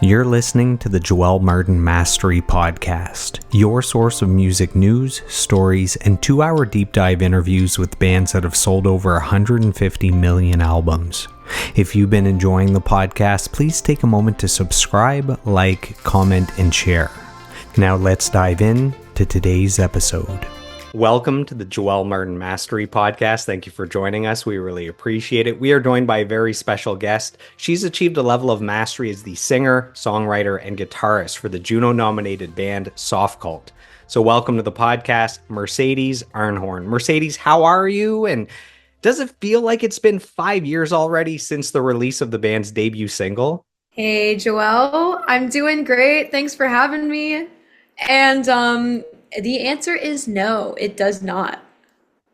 You're listening to the Joel Martin Mastery Podcast, your source of music news, stories, and 2-hour deep dive interviews with bands that have sold over 150 million albums. If you've been enjoying the podcast, please take a moment to subscribe, like, comment, and share. Now let's dive in to today's episode. Welcome to the Joel Martin Mastery Podcast. Thank you for joining us. We really appreciate it. We are joined by a very special guest. She's achieved a level of mastery as the singer, songwriter, and guitarist for the Juno-nominated band Softcult. So welcome to the podcast, Mercedes Arn-Horn. Mercedes, how are you? And does it feel like it's been 5 years already since the release of the band's debut single? Hey, Joelle, I'm doing great. Thanks for having me. And the answer is no, it does not.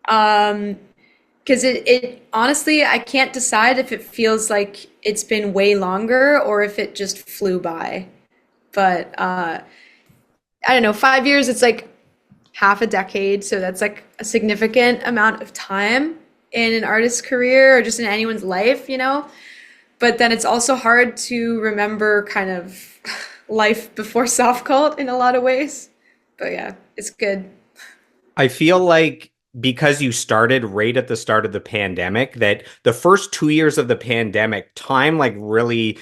Because it honestly, I can't decide if it feels like it's been way longer or if it just flew by. But I don't know, 5 years, it's like half a decade. So that's like a significant amount of time in an artist's career or just in anyone's life, you know? But then it's also hard to remember kind of life before Softcult in a lot of ways. But yeah, it's good. I feel like because you started right at the start of the pandemic, that the first 2 years of the pandemic, time like really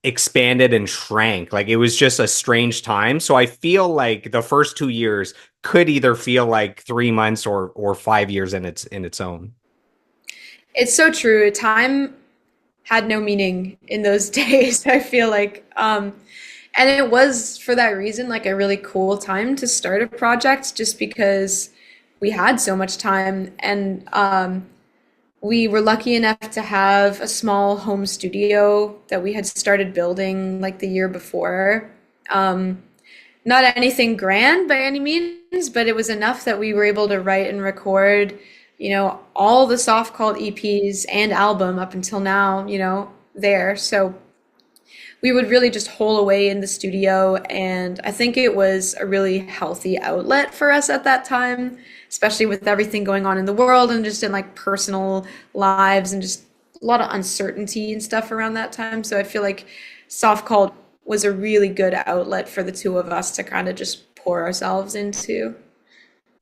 expanded and shrank. Like it was just a strange time. So I feel like the first 2 years could either feel like 3 months or 5 years in its own. It's so true. Time had no meaning in those days, I feel like. And it was for that reason like a really cool time to start a project just because we had so much time and we were lucky enough to have a small home studio that we had started building like the year before. Not anything grand by any means, but it was enough that we were able to write and record, you know, all the Softcult EPs and album up until now, you know, there. So we would really just hole away in the studio, and I think it was a really healthy outlet for us at that time, especially with everything going on in the world and just in like personal lives and just a lot of uncertainty and stuff around that time. So I feel like Softcult was a really good outlet for the two of us to kind of just pour ourselves into.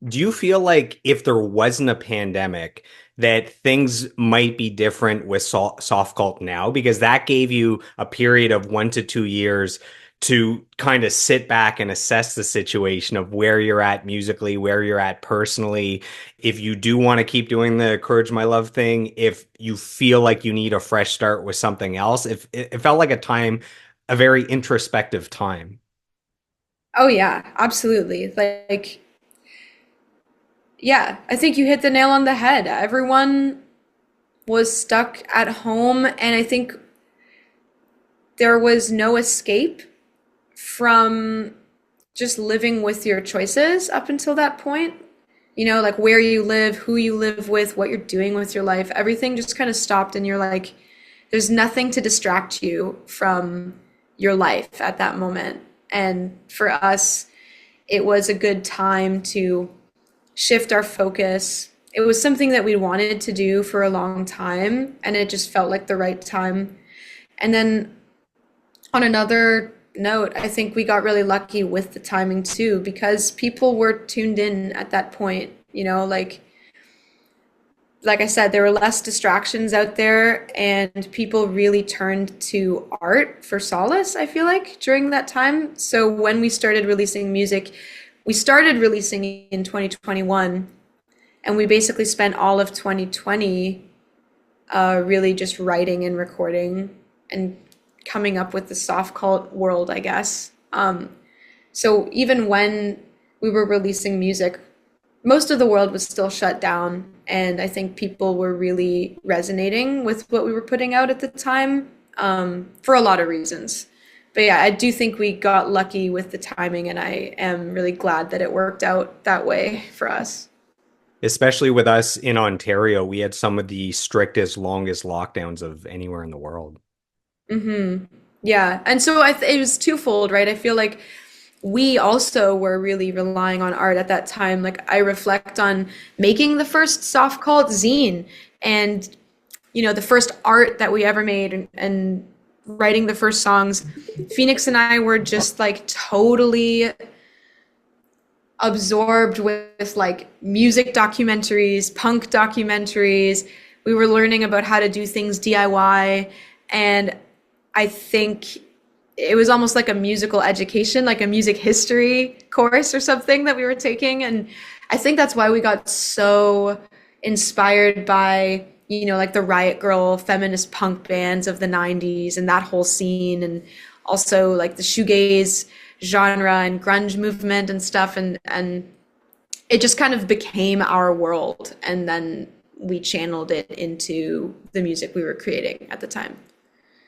Do you feel like if there wasn't a pandemic, that things might be different with Softcult now? Because that gave you a period of 1 to 2 years to kind of sit back and assess the situation of where you're at musically, where you're at personally. If you do want to keep doing the Courage My Love thing, if you feel like you need a fresh start with something else, if it felt like a very introspective time. Oh yeah, absolutely. Yeah, I think you hit the nail on the head. Everyone was stuck at home, and I think there was no escape from just living with your choices up until that point. You know, like where you live, who you live with, what you're doing with your life, everything just kind of stopped, and you're like, there's nothing to distract you from your life at that moment. And for us, it was a good time to shift our focus. It was something that we wanted to do for a long time, and it just felt like the right time. And then on another note, I think we got really lucky with the timing too, because people were tuned in at that point, you know, like I said, there were less distractions out there, and people really turned to art for solace, I feel like, during that time. So when we started releasing music, we started releasing in 2021, and we basically spent all of 2020 really just writing and recording and coming up with the Softcult world, I guess. So even when we were releasing music, most of the world was still shut down, and I think people were really resonating with what we were putting out at the time for a lot of reasons. But yeah, I do think we got lucky with the timing, and I am really glad that it worked out that way for us. Especially with us in Ontario, we had some of the strictest, longest lockdowns of anywhere in the world. Mm-hmm. Yeah, and so it was twofold, right? I feel like we also were really relying on art at that time. Like I reflect on making the first Softcult zine and, you know, the first art that we ever made and writing the first songs, Phoenix and I were just like totally absorbed with like music documentaries, punk documentaries. We were learning about how to do things DIY. And I think it was almost like a musical education, like a music history course or something that we were taking. And I think that's why we got so inspired by, you know, like the Riot Grrrl feminist punk bands of the 90s and that whole scene, and also like the shoegaze genre and grunge movement and stuff, and it just kind of became our world, and then we channeled it into the music we were creating at the time.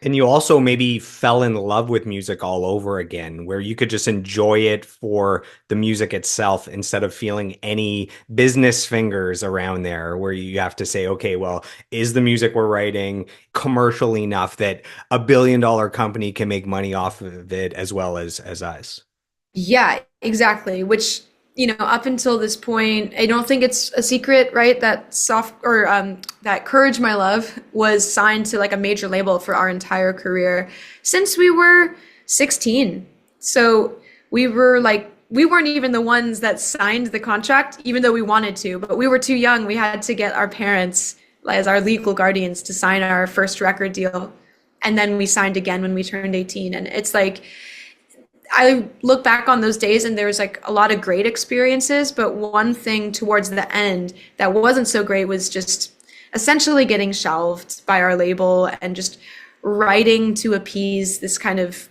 And you also maybe fell in love with music all over again, where you could just enjoy it for the music itself instead of feeling any business fingers around there, where you have to say, okay, well, is the music we're writing commercial enough that $1 billion company can make money off of it as well as us? Yeah, exactly. Which, you know, up until this point, I don't think it's a secret, right? That that Courage My Love was signed to like a major label for our entire career since we were 16. So we weren't even the ones that signed the contract, even though we wanted to, but we were too young. We had to get our parents as our legal guardians to sign our first record deal. And then we signed again when we turned 18. And it's like, I look back on those days and there was like a lot of great experiences, but one thing towards the end that wasn't so great was just essentially getting shelved by our label and just writing to appease this kind of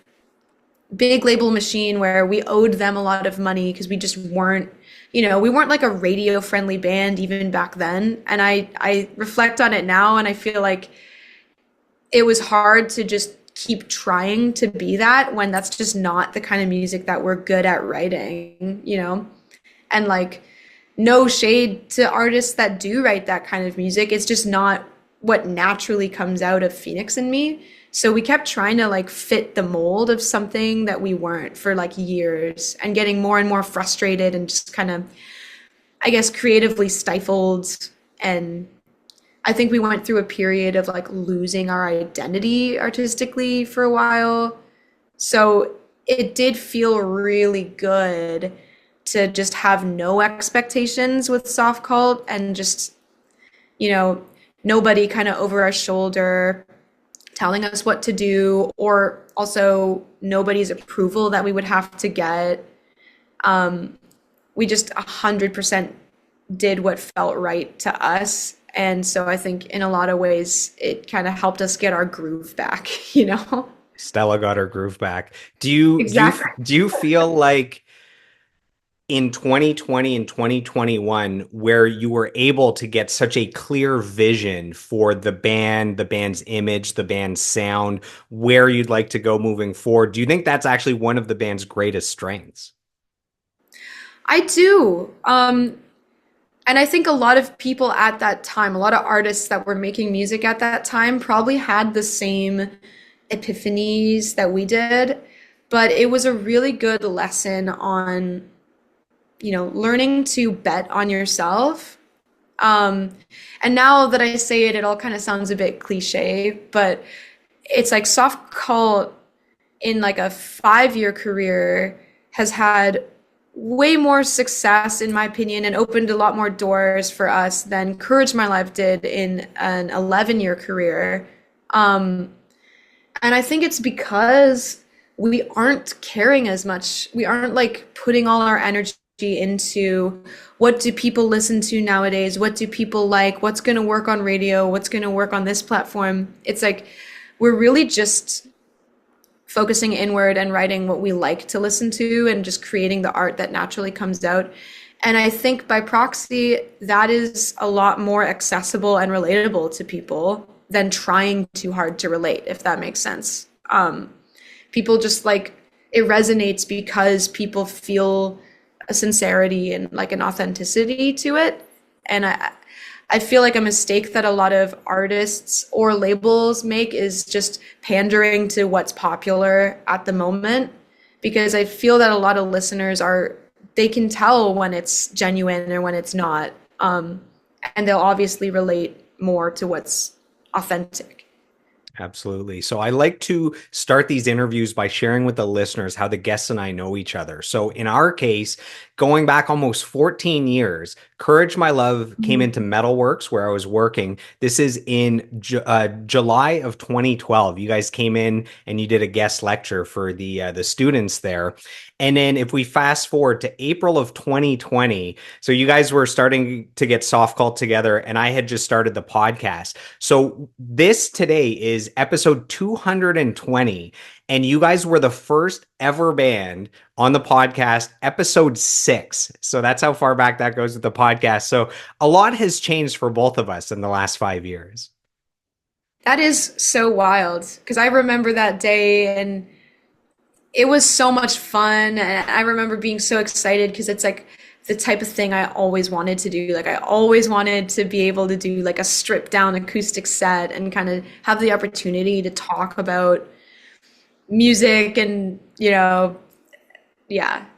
big label machine where we owed them a lot of money because we just weren't, you know, we weren't like a radio friendly band even back then. And I reflect on it now and I feel like it was hard to just keep trying to be that when that's just not the kind of music that we're good at writing, you know? And like, no shade to artists that do write that kind of music. It's just not what naturally comes out of Phoenix and me. So we kept trying to like fit the mold of something that we weren't for like years, and getting more and more frustrated and just kind of, I guess, creatively stifled. And I think we went through a period of like losing our identity artistically for a while. So it did feel really good to just have no expectations with Softcult and just, you know, nobody kind of over our shoulder telling us what to do, or also nobody's approval that we would have to get. We just 100% did what felt right to us. And so I think in a lot of ways, it kind of helped us get our groove back, you know? Stella got her groove back. Exactly. Do you feel like in 2020 and 2021, where you were able to get such a clear vision for the band, the band's image, the band's sound, where you'd like to go moving forward, do you think that's actually one of the band's greatest strengths? I do. And I think a lot of people at that time, a lot of artists that were making music at that time probably had the same epiphanies that we did, but it was a really good lesson on, you know, learning to bet on yourself. And now that I say it, it all kind of sounds a bit cliche, but it's like Softcult in like a 5-year career has had way more success, in my opinion, and opened a lot more doors for us than Courage My Life did in an 11-year career. And I think it's because we aren't caring as much. We aren't like putting all our energy into what do people listen to nowadays? What do people like? What's going to work on radio? What's going to work on this platform? It's like we're really just focusing inward and writing what we like to listen to and just creating the art that naturally comes out. And I think by proxy, that is a lot more accessible and relatable to people than trying too hard to relate, if that makes sense. People just like, it resonates because people feel a sincerity and like an authenticity to it. And I feel like a mistake that a lot of artists or labels make is just pandering to what's popular at the moment, because I feel that a lot of listeners they can tell when it's genuine or when it's not. And they'll obviously relate more to what's authentic. Absolutely. So I like to start these interviews by sharing with the listeners how the guests and I know each other. So in our case, going back almost 14 years, Courage My Love came into Metalworks where I was working. This is in July of 2012. You guys came in and you did a guest lecture for the students there. And then if we fast forward to April of 2020, so you guys were starting to get Softcult together and I had just started the podcast. So this today is episode 220, and you guys were the first ever band on the podcast, episode 6. So that's how far back that goes with the podcast. So a lot has changed for both of us in the last 5 years. That is so wild because I remember that day and it was so much fun. And I remember being so excited because it's like the type of thing I always wanted to do. Like I always wanted to be able to do like a stripped down acoustic set and kind of have the opportunity to talk about music and, yeah.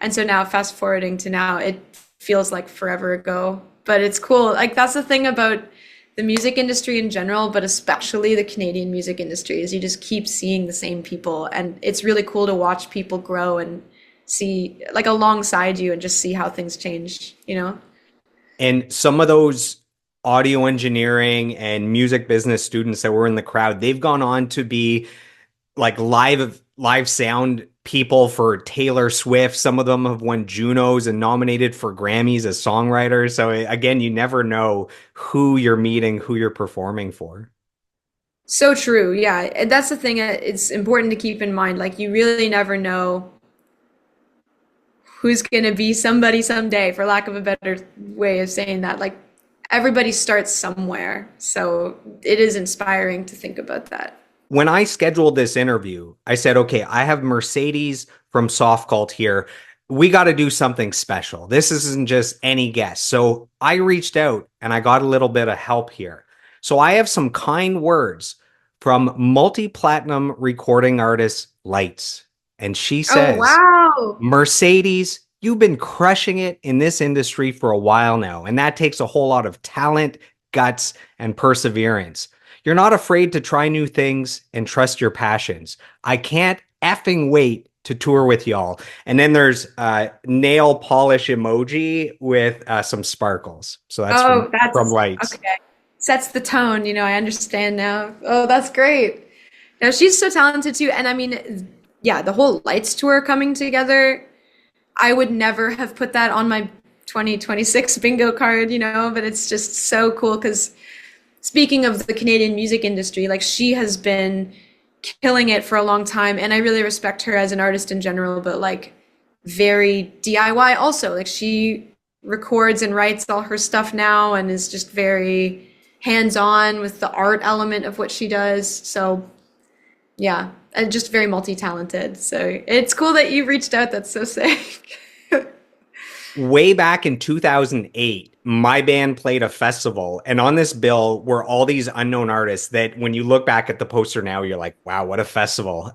And so now fast forwarding to now, it feels like forever ago, but it's cool. Like that's the thing about the music industry in general, but especially the Canadian music industry, is you just keep seeing the same people. And it's really cool to watch people grow and see like alongside you and just see how things change, you know? And some of those audio engineering and music business students that were in the crowd, they've gone on to be like live sound people for Taylor Swift. Some of them have won Junos and nominated for Grammys as songwriters. So again, you never know who you're meeting, who you're performing for. So true. Yeah. And that's the thing. It's important to keep in mind. Like, you really never know who's going to be somebody someday, for lack of a better way of saying that. Like, everybody starts somewhere. So it is inspiring to think about that. When I scheduled this interview, I said, okay, I have Mercedes from Softcult here. We got to do something special. This isn't just any guest. So I reached out and I got a little bit of help here. So I have some kind words from multi-platinum recording artist Lights. And she Oh, says, wow. Mercedes, you've been crushing it in this industry for a while now. And that takes a whole lot of talent, guts, and perseverance. You're not afraid to try new things and trust your passions. I can't effing wait to tour with y'all. And then there's a nail polish emoji with some sparkles. So that's Oh, from that's Lights. okay. Sets the tone. I understand now. Oh, that's great. No, she's so talented too. And I mean, yeah, the whole Lights tour coming together, I would never have put that on my 2026 bingo card, but it's just so cool because speaking of the Canadian music industry, like she has been killing it for a long time. And I really respect her as an artist in general, but like very DIY also. Like she records and writes all her stuff now and is just very hands-on with the art element of what she does. So yeah, and just very multi-talented. So it's cool that you reached out. That's so sick. Way back in 2008, my band played a festival, and on this bill were all these unknown artists that when you look back at the poster now, you're like, wow, what a festival.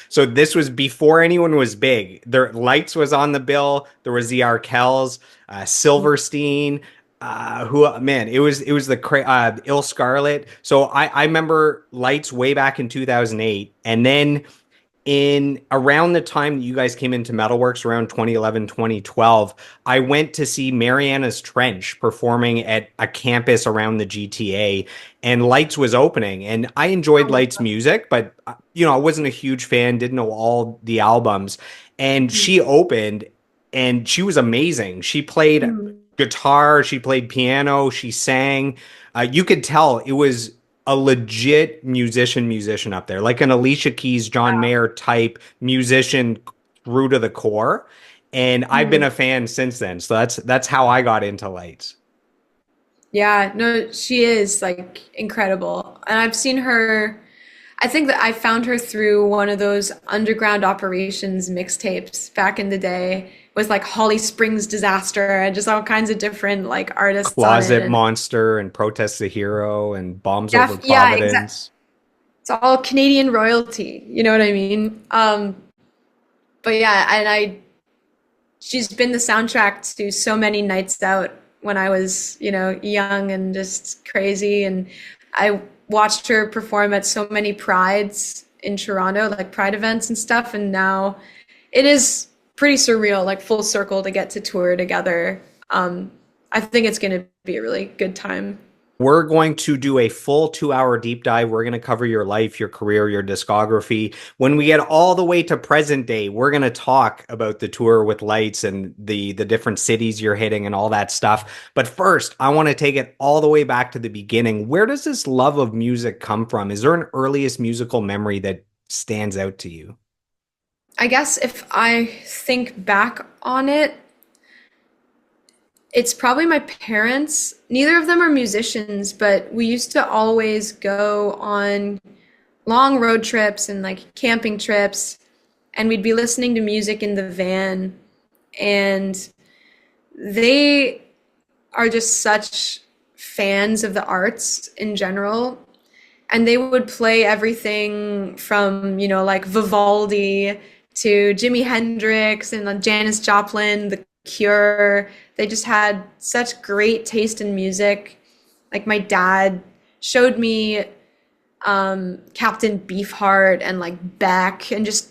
So this was before anyone was big. Their Lights was on the bill. There was the Arkells, Silverstein, it was the Ill Scarlet. So I remember Lights way back in 2008, and then in around the time that you guys came into Metalworks, around 2011, 2012, I went to see Mariana's Trench performing at a campus around the GTA, and Lights was opening. And I enjoyed Lights' music, but I wasn't a huge fan, didn't know all the albums. And she opened, and she was amazing. She played guitar, she played piano, she sang. You could tell it was a legit musician up there, like an Alicia Keys, John Mayer type musician through to the core. And I've been a fan since then. So that's how I got into Lights. Yeah, no, she is like incredible. And I've seen her, I think that I found her through one of those Underground Operations mixtapes back in the day with like Holly Springs Disaster and just all kinds of different like artists on it. Closet And Monster and Protest the Hero and Bombs yeah, Over yeah, exactly. Providence. It's all Canadian royalty, you know what I mean? But yeah, she's been the soundtrack to so many nights out when I was, young and just crazy. And I watched her perform at so many prides in Toronto, like pride events and stuff, and now it is pretty surreal, like full circle to get to tour together. I think it's going to be a really good time. We're going to do a full 2 hour deep dive. We're going to cover your life, your career, your discography. When we get all the way to present day, we're going to talk about the tour with lights and the different cities you're hitting and all that stuff. But first, I want to take it all the way back to the beginning. Where does this love of music come from? Is there an earliest musical memory that stands out to you? I guess if I think back on it, it's probably my parents. Neither of them are musicians, but we used to always go on long road trips and like camping trips, and we'd be listening to music in the van. And they are just such fans of the arts in general. And they would play everything from, like Vivaldi to Jimi Hendrix and Janis Joplin, The Cure. They just had such great taste in music. Like my dad showed me Captain Beefheart and like Beck and just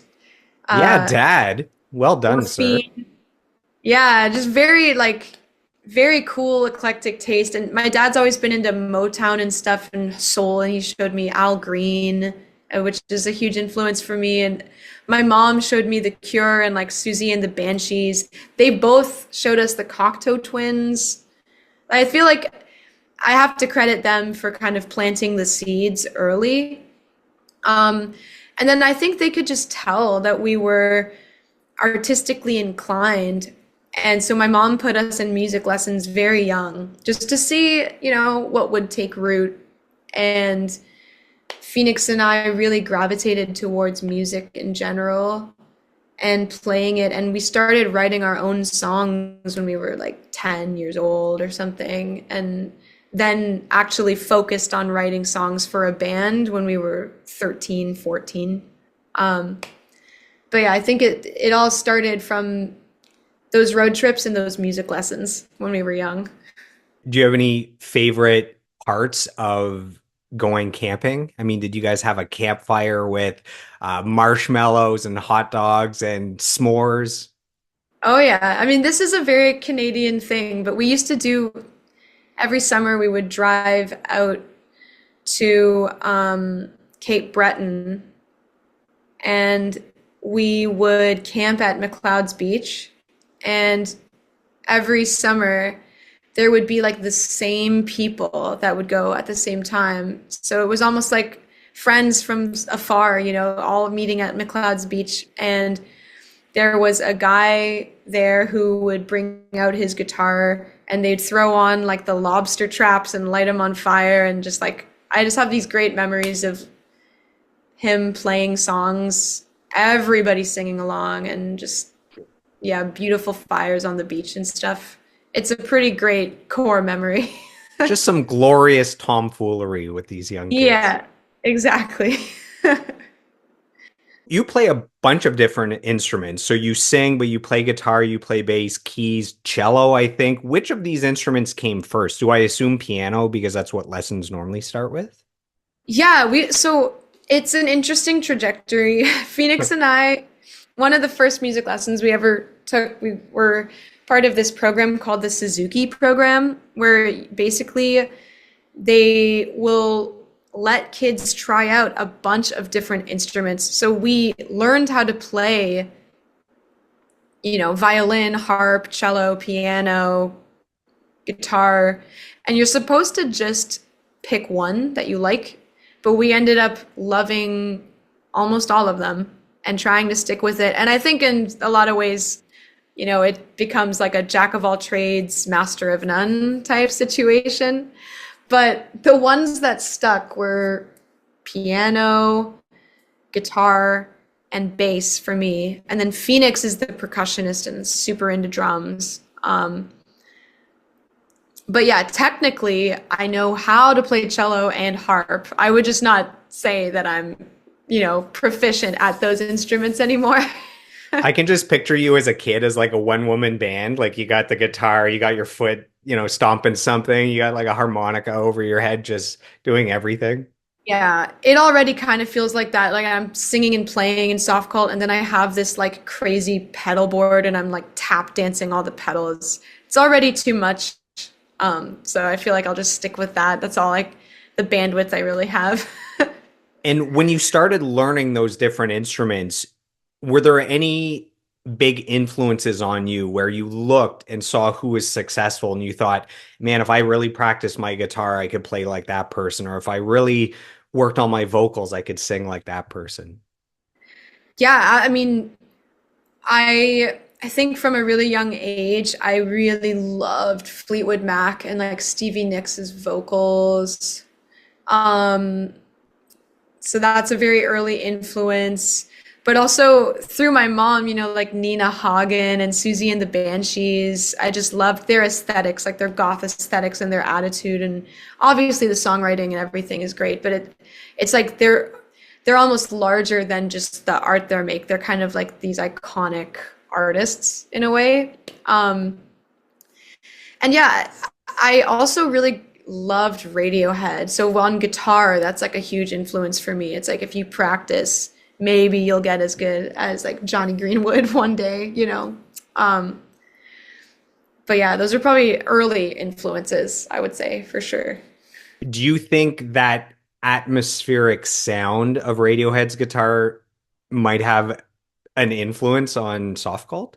Yeah, Dad. Well done, sir. Morphine. Yeah, just very cool eclectic taste. And my dad's always been into Motown and stuff and soul, and he showed me Al Green, which is a huge influence for me. And my mom showed me The Cure and like Susie and the Banshees. They both showed us the Cocteau Twins. I feel like I have to credit them for kind of planting the seeds early. And then I think they could just tell that we were artistically inclined. And so my mom put us in music lessons very young, just to see, what would take root. And Phoenix and I really gravitated towards music in general and playing it. And we started writing our own songs when we were like 10 years old or something. And then actually focused on writing songs for a band when we were 13, 14. But yeah, I think it all started from those road trips and those music lessons when we were young. Do you have any favorite parts of going camping? I mean, did you guys have a campfire with marshmallows and hot dogs and s'mores? Oh yeah, I mean, this is a very Canadian thing, but we used to do every summer we would drive out to Cape Breton, and we would camp at McLeod's Beach. And every summer there would be like the same people that would go at the same time. So it was almost like friends from afar, all meeting at McLeod's Beach. And there was a guy there who would bring out his guitar, and they'd throw on like the lobster traps and light them on fire. And just like, I just have these great memories of him playing songs, everybody singing along, and just, yeah, beautiful fires on the beach and stuff. It's a pretty great core memory. Just some glorious tomfoolery with these young kids. Yeah, exactly. You play a bunch of different instruments. So you sing, but you play guitar, you play bass, keys, cello, I think. Which of these instruments came first? Do I assume piano because that's what lessons normally start with? Yeah, so it's an interesting trajectory. Phoenix and I, one of the first music lessons we ever took, we were part of this program called the Suzuki program, where basically they will let kids try out a bunch of different instruments. So we learned how to play, violin, harp, cello, piano, guitar, and you're supposed to just pick one that you like, but we ended up loving almost all of them and trying to stick with it. And I think in a lot of ways, it becomes like a jack of all trades, master of none type situation. But the ones that stuck were piano, guitar, and bass for me. And then Phoenix is the percussionist and super into drums. But yeah, technically, I know how to play cello and harp. I would just not say that I'm, proficient at those instruments anymore. I can just picture you as a kid as like a one-woman band. Like you got the guitar, you got your foot, stomping something, you got like a harmonica over your head, just doing everything. Yeah, it already kind of feels like that. Like I'm singing and playing in Softcult, and then I have this like crazy pedal board, and I'm like tap dancing all the pedals. It's already too much. So I feel like I'll just stick with that. That's all like the bandwidth I really have. And when you started learning those different instruments, were there any big influences on you where you looked and saw who was successful and you thought, man, if I really practiced my guitar, I could play like that person, or if I really worked on my vocals, I could sing like that person? Yeah, I mean, I think from a really young age, I really loved Fleetwood Mac and like Stevie Nicks' vocals. Um, so that's a very early influence. But also through my mom, like Nina Hagen and Susie and the Banshees, I just loved their aesthetics, like their goth aesthetics and their attitude. And obviously the songwriting and everything is great, but it's like they're almost larger than just the art they make. They're kind of like these iconic artists in a way. And yeah, I also really loved Radiohead. So on guitar, that's like a huge influence for me. It's like if you practice, maybe you'll get as good as like Johnny Greenwood one day. Um, but yeah, those are probably early influences, I would say for sure. Do you think that atmospheric sound of Radiohead's guitar might have an influence on Soft Cult?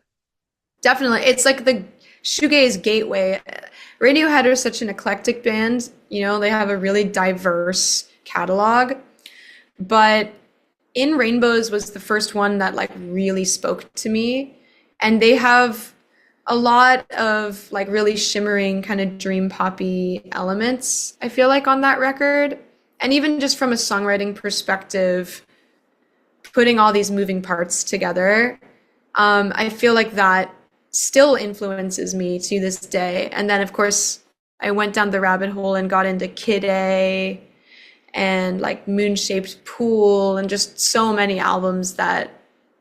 Definitely. It's like the shoegaze gateway. Radiohead are such an eclectic band. They have a really diverse catalog, but In Rainbows was the first one that like really spoke to me. And they have a lot of like really shimmering kind of dream poppy elements, I feel like, on that record. And even just from a songwriting perspective, putting all these moving parts together, I feel like that still influences me to this day. And then, of course, I went down the rabbit hole and got into Kid A and like Moon Shaped Pool and just so many albums that,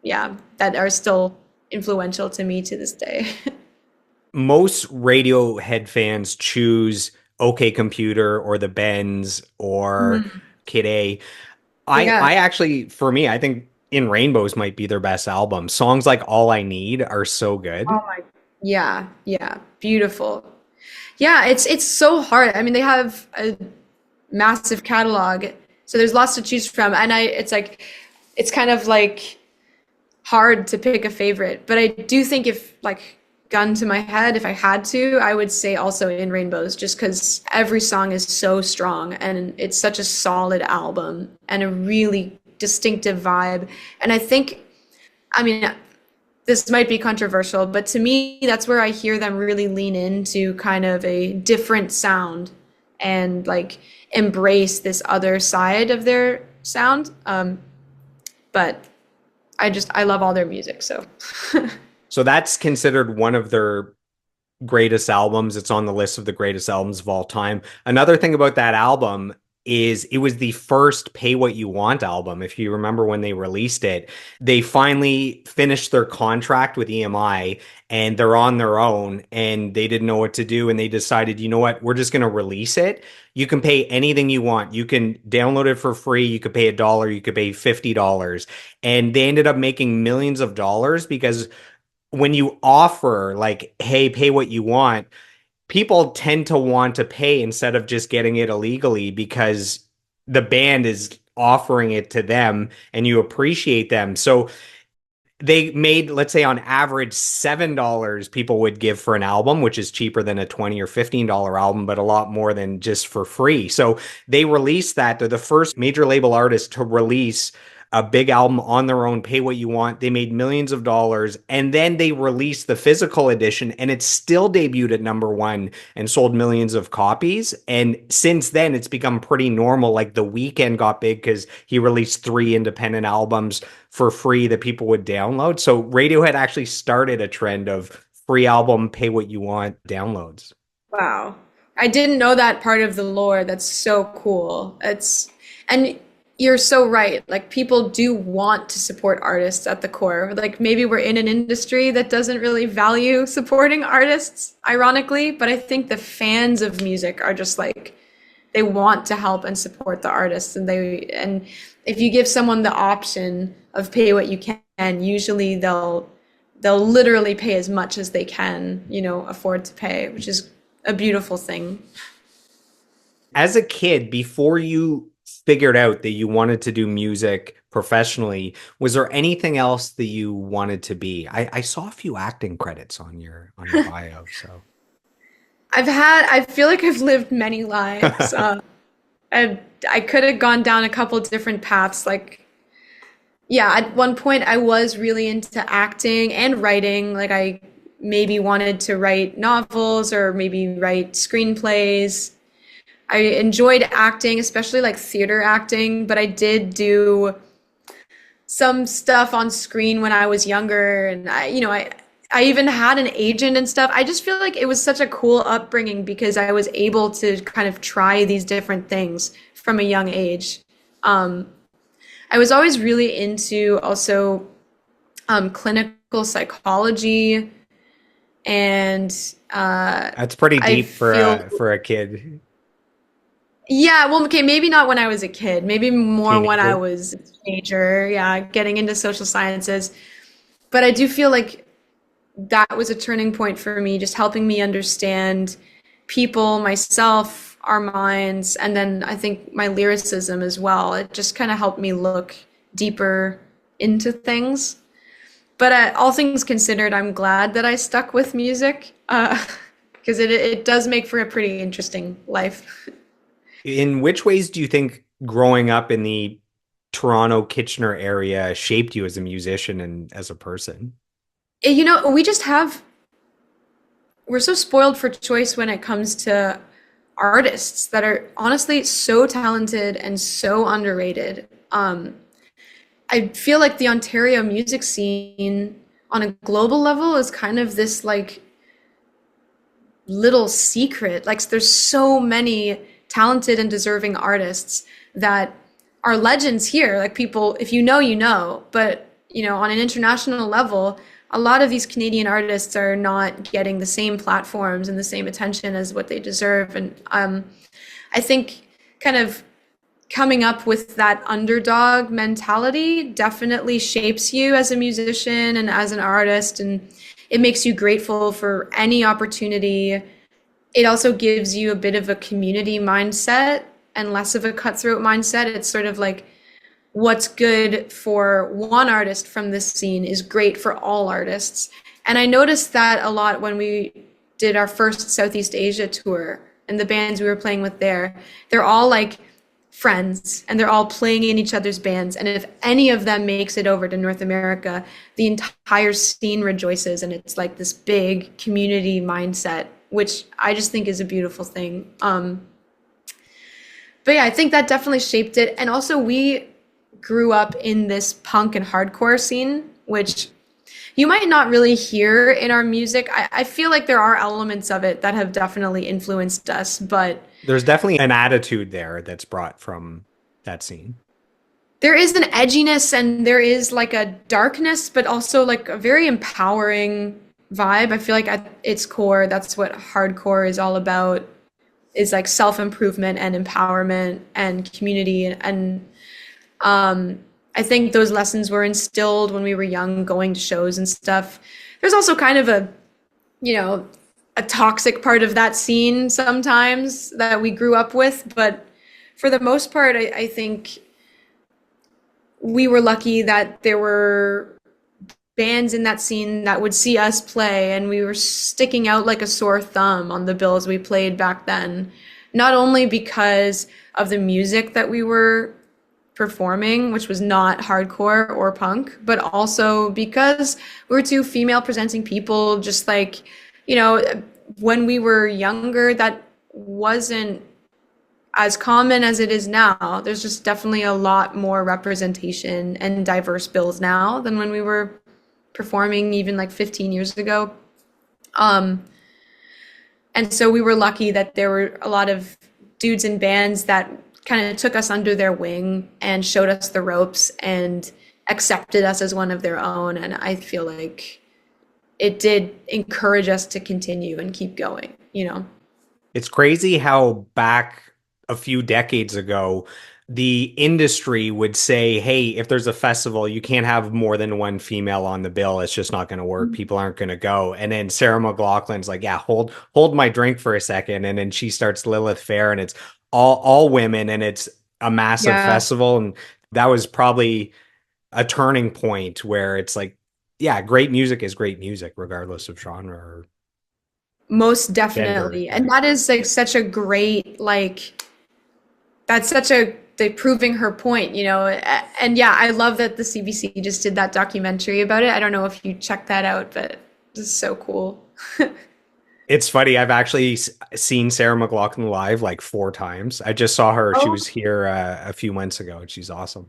yeah, that are still influential to me to this day. Most Radiohead fans choose OK Computer or the Bends or Mhm. Kid A. Yeah. I actually, for me, I think In Rainbows might be their best album. Songs like All I Need are so good. Oh my. Yeah, yeah, beautiful. Yeah, it's so hard. I mean, they have a massive catalog, so there's lots to choose from, and it's like it's kind of like hard to pick a favorite. But I do think if like gun to my head, if I had to, I would say also In Rainbows, just because every song is so strong and it's such a solid album and a really distinctive vibe. And I think, I mean, this might be controversial, but to me, that's where I hear them really lean into kind of a different sound and like embrace this other side of their sound. But I love all their music, so. So that's considered one of their greatest albums. It's on the list of the greatest albums of all time. Another thing about that album is it was the first Pay What You Want album. If you remember when they released it, they finally finished their contract with EMI and they're on their own and they didn't know what to do. And they decided, you know what, we're just going to release it. You can pay anything you want. You can download it for free. You could pay $1. You could pay $50. And they ended up making millions of dollars because when you offer like, hey, pay what you want, people tend to want to pay instead of just getting it illegally because the band is offering it to them and you appreciate them. So they made, let's say on average, $7 people would give for an album, which is cheaper than a $20 or $15 album, but a lot more than just for free. So they released that. They're the first major label artist to release a big album on their own, pay what you want. They made millions of dollars. And then they released the physical edition and it still debuted at #1 and sold millions of copies. And since then, it's become pretty normal. Like The Weeknd got big because he released 3 independent albums for free that people would download. So Radiohead actually started a trend of free album, pay what you want downloads. Wow. I didn't know that part of the lore. That's so cool. And you're so right. Like people do want to support artists at the core. Like maybe we're in an industry that doesn't really value supporting artists, ironically, but I think the fans of music are just like they want to help and support the artists, and if you give someone the option of pay what you can, usually they'll literally pay as much as they can, afford to pay, which is a beautiful thing. As a kid, before you figured out that you wanted to do music professionally, was there anything else that you wanted to be? I saw a few acting credits on your bio, so. I feel like I've lived many lives. I could have gone down a couple different paths. Like, yeah, at one point I was really into acting and writing. Like, I maybe wanted to write novels or maybe write screenplays. I enjoyed acting, especially like theater acting, but I did do some stuff on screen when I was younger, and I even had an agent and stuff. I just feel like it was such a cool upbringing because I was able to kind of try these different things from a young age. I was always really into also clinical psychology, and That's pretty deep for a kid, yeah, well, okay, maybe not when I was a kid, maybe more when I teenager. was a teenager, yeah, getting into social sciences. But I do feel like that was a turning point for me, just helping me understand people, myself, our minds, and then I think my lyricism as well. It just kind of helped me look deeper into things. But all things considered, I'm glad that I stuck with music, because it does make for a pretty interesting life. In which ways do you think growing up in the Toronto Kitchener area shaped you as a musician and as a person? We just we're so spoiled for choice when it comes to artists that are honestly so talented and so underrated. I feel like the Ontario music scene on a global level is kind of this like little secret. Like there's so many talented and deserving artists that are legends here. Like people, if you know, you know. But on an international level, a lot of these Canadian artists are not getting the same platforms and the same attention as what they deserve. And I think kind of coming up with that underdog mentality definitely shapes you as a musician and as an artist, and it makes you grateful for any opportunity. It also gives you a bit of a community mindset and less of a cutthroat mindset. It's sort of like what's good for one artist from this scene is great for all artists. And I noticed that a lot when we did our first Southeast Asia tour and the bands we were playing with there. They're all like friends and they're all playing in each other's bands. And if any of them makes it over to North America, the entire scene rejoices. And it's like this big community mindset, which I just think is a beautiful thing. But yeah, I think that definitely shaped it. And also we grew up in this punk and hardcore scene, which you might not really hear in our music. I feel like there are elements of it that have definitely influenced us, but There's definitely an attitude there that's brought from that scene. there is an edginess and there is like a darkness, but also like a very empowering vibe. I feel like at its core, that's what hardcore is all about, is like self-improvement and empowerment and community. And I think those lessons were instilled when we were young, going to shows and stuff. There's also kind of you know, a toxic part of that scene sometimes that we grew up with. But for the most part, I think we were lucky that there were bands in that scene that would see us play, and we were sticking out like a sore thumb on the bills we played back then. Not only because of the music that we were performing, which was not hardcore or punk, but also because we were two female presenting people. Just like, when we were younger, that wasn't as common as it is now. There's just definitely a lot more representation and diverse bills now than when we were performing even like 15 years ago. And so we were lucky that there were a lot of dudes in bands that kind of took us under their wing and showed us the ropes and accepted us as one of their own. And I feel like it did encourage us to continue and keep going. It's crazy how back a few decades ago, the industry would say, hey, if there's a festival, you can't have more than one female on the bill. It's just not going to work. People aren't going to go. And then Sarah McLachlan's like, yeah, hold my drink for a second. And then she starts Lilith Fair, and it's all women, and it's a massive Yeah, festival. And that was probably a turning point where it's like, yeah, great music is great music, regardless of genre or most gender. definitely. And Right. that is like such a great, like, that's such a, they proving her point, you know. And yeah, I love that the CBC just did that documentary about it. I don't know if you checked that out, but this is so cool. It's funny. I've actually seen Sarah McLachlan live like 4 times. I just saw her. She Oh, was here a few months ago, and she's awesome.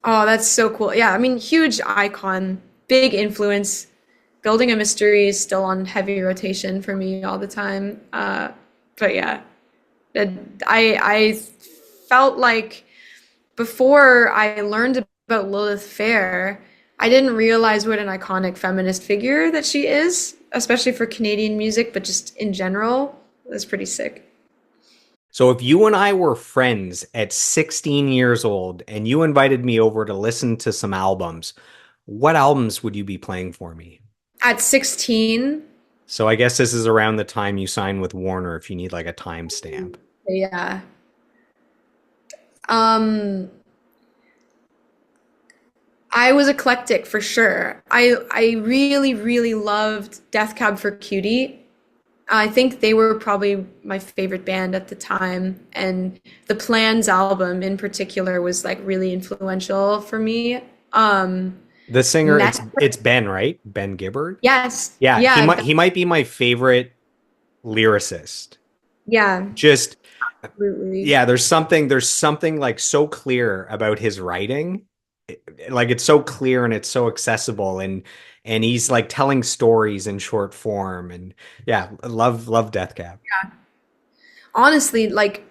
oh, that's so cool. Yeah, I mean, huge icon, big influence. Building a Mystery is still on heavy rotation for me all the time. But yeah, I felt like before I learned about Lilith Fair, I didn't realize what an iconic feminist figure that she is, especially for Canadian music, but just in general. That's pretty sick. So if you and I were friends at 16 years old and you invited me over to listen to some albums, what albums would you be playing for me? At 16, So I guess this is around the time you sign with Warner if you need like a timestamp. yeah. Um, I was eclectic for sure. I really, really loved Death Cab for Cutie. I think they were probably my favorite band at the time, and the Plans album in particular was like really influential for me. The singer, Met it's Ben, right? Ben Gibbard. Yes, Yeah, yeah, he might be my favorite lyricist. yeah, Just absolutely. yeah, there's something like so clear about his writing. Like it's so clear and it's so accessible, and he's like telling stories in short form, and yeah, love Death Cab. Honestly, like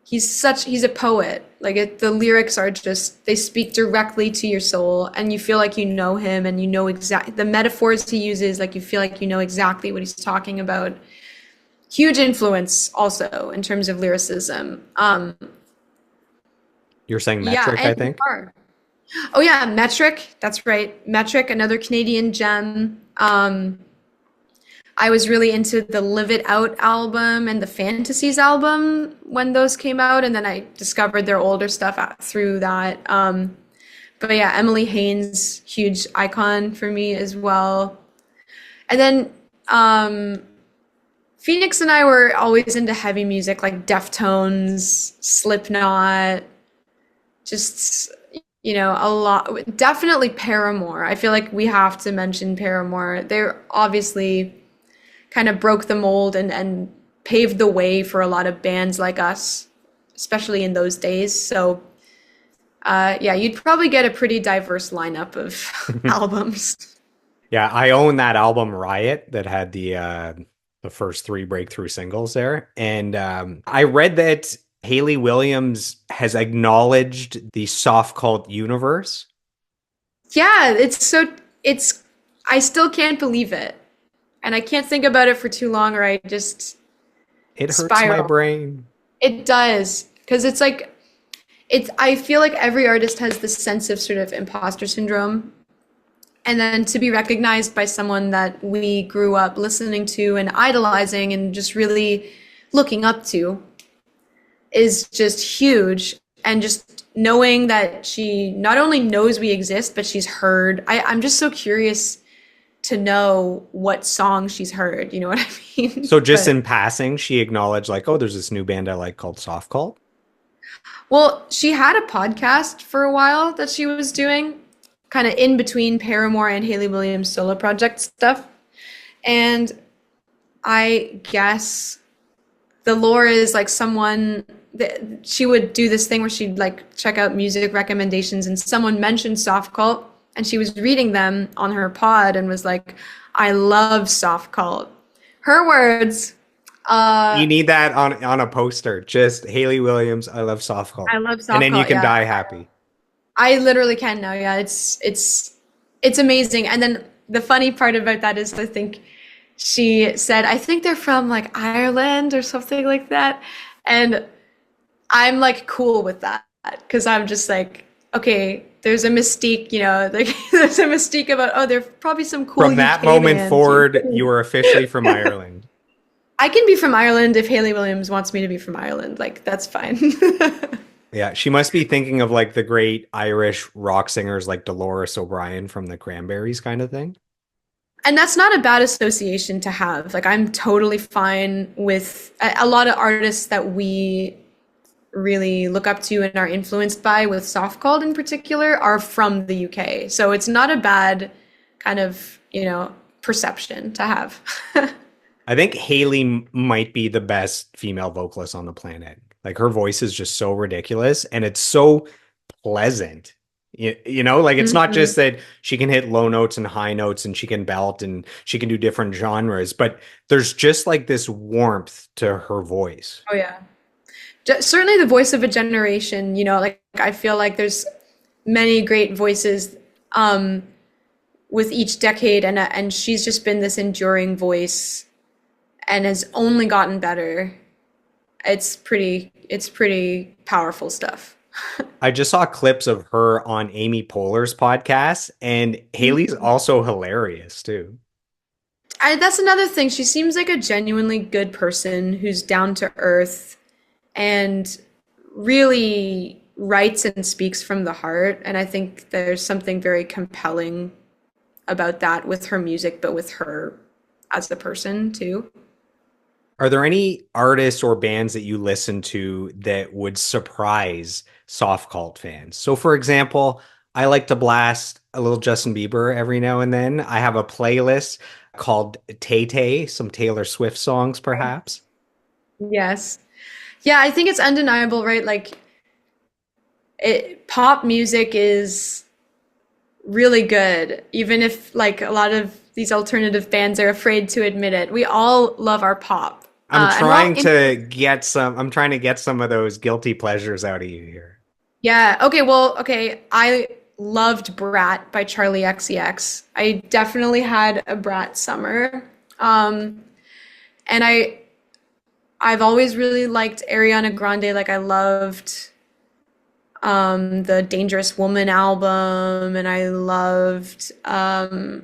he's a poet. Like the lyrics are just they speak directly to your soul, and you feel like you know him, and you know exact the metaphors he uses. Like you feel like you know exactly what he's talking about. Huge influence also in terms of lyricism. You're saying Yeah, Metric, and I think. guitar. Oh yeah, Metric. That's right. Metric, another Canadian gem. I was really into the Live It Out album and the Fantasies album when those came out, and then I discovered their older stuff through that. But yeah, Emily Haines, huge icon for me as well. And then Phoenix and I were always into heavy music like Deftones, Slipknot, just a lot. Definitely Paramore. I feel like we have to mention Paramore. They're obviously kind of broke the mold and paved the way for a lot of bands like us, especially in those days. So, yeah, you'd probably get a pretty diverse lineup of albums. Yeah, I own that album Riot that had the first 3 breakthrough singles there, and I read that Haley Williams has acknowledged the soft cult universe. Yeah, it's, I still can't believe it. And I can't think about it for too long or I just It hurts my spiral. brain. It does. Because it's like, I feel like every artist has this sense of sort of imposter syndrome. And then to be recognized by someone that we grew up listening to and idolizing and just really looking up to is just huge. And just knowing that she not only knows we exist, but she's heard. I'm just so curious to know what song she's heard. You know what I mean? So just But in passing, she acknowledged like, "Oh, there's this new band I like called Softcult." well, she had a podcast for a while that she was doing, kind of in between Paramore and Haley Williams solo project stuff. And I guess the lore is like someone that she would do this thing where she'd like check out music recommendations and someone mentioned Soft Cult and she was reading them on her pod and was like, I love Soft Cult. Her words, You uh, need that on a poster. Just Haley Williams, I love Softcult, I love and Soft then you Cult. can Yeah, die happy. I literally can now. Yeah, it's amazing. And then the funny part about that is I think she said, I think they're from like Ireland or something like that. And I'm like cool with that because I'm just like, okay, there's a mystique, like there's a mystique about, oh, there's probably some cool From that UK moment bands. forward, you were officially from Ireland. I can be from Ireland if Hayley Williams wants me to be from Ireland. Like, that's fine. Yeah, she must be thinking of like the great Irish rock singers like Dolores O'Brien from the Cranberries kind of thing. And that's not a bad association to have. Like, I'm totally fine with a lot of artists that we really look up to and are influenced by, with Softcult in particular, are from the UK. So it's not a bad kind of, perception to have. I think Haley might be the best female vocalist on the planet. Like her voice is just so ridiculous and it's so pleasant. Like it's not Mhm. just that she can hit low notes and high notes and she can belt and she can do different genres, but there's just like this warmth to her voice. Oh, yeah. Certainly the voice of a generation, like I feel like there's many great voices with each decade, and she's just been this enduring voice and has only gotten better. It's pretty powerful stuff. I just saw clips of her on Amy Poehler's podcast, and Haley's also hilarious too. That's another thing. She seems like a genuinely good person who's down to earth and really writes and speaks from the heart. And I think there's something very compelling about that with her music, but with her as a person too. Are there any artists or bands that you listen to that would surprise soft cult fans? So, for example, I like to blast a little Justin Bieber every now and then. I have a playlist called Tay Tay, some Taylor Swift songs, perhaps. Yes. Yeah, I think it's undeniable, right? Like pop music is really good, even if like a lot of these alternative bands are afraid to admit it. We all love our pop. And we're all I'm trying to get some of those guilty pleasures out of you here. Yeah. Okay. Well, okay. I loved Brat by Charlie XCX. I definitely had a Brat summer. And I've always really liked Ariana Grande. Like I loved the Dangerous Woman album, and I loved her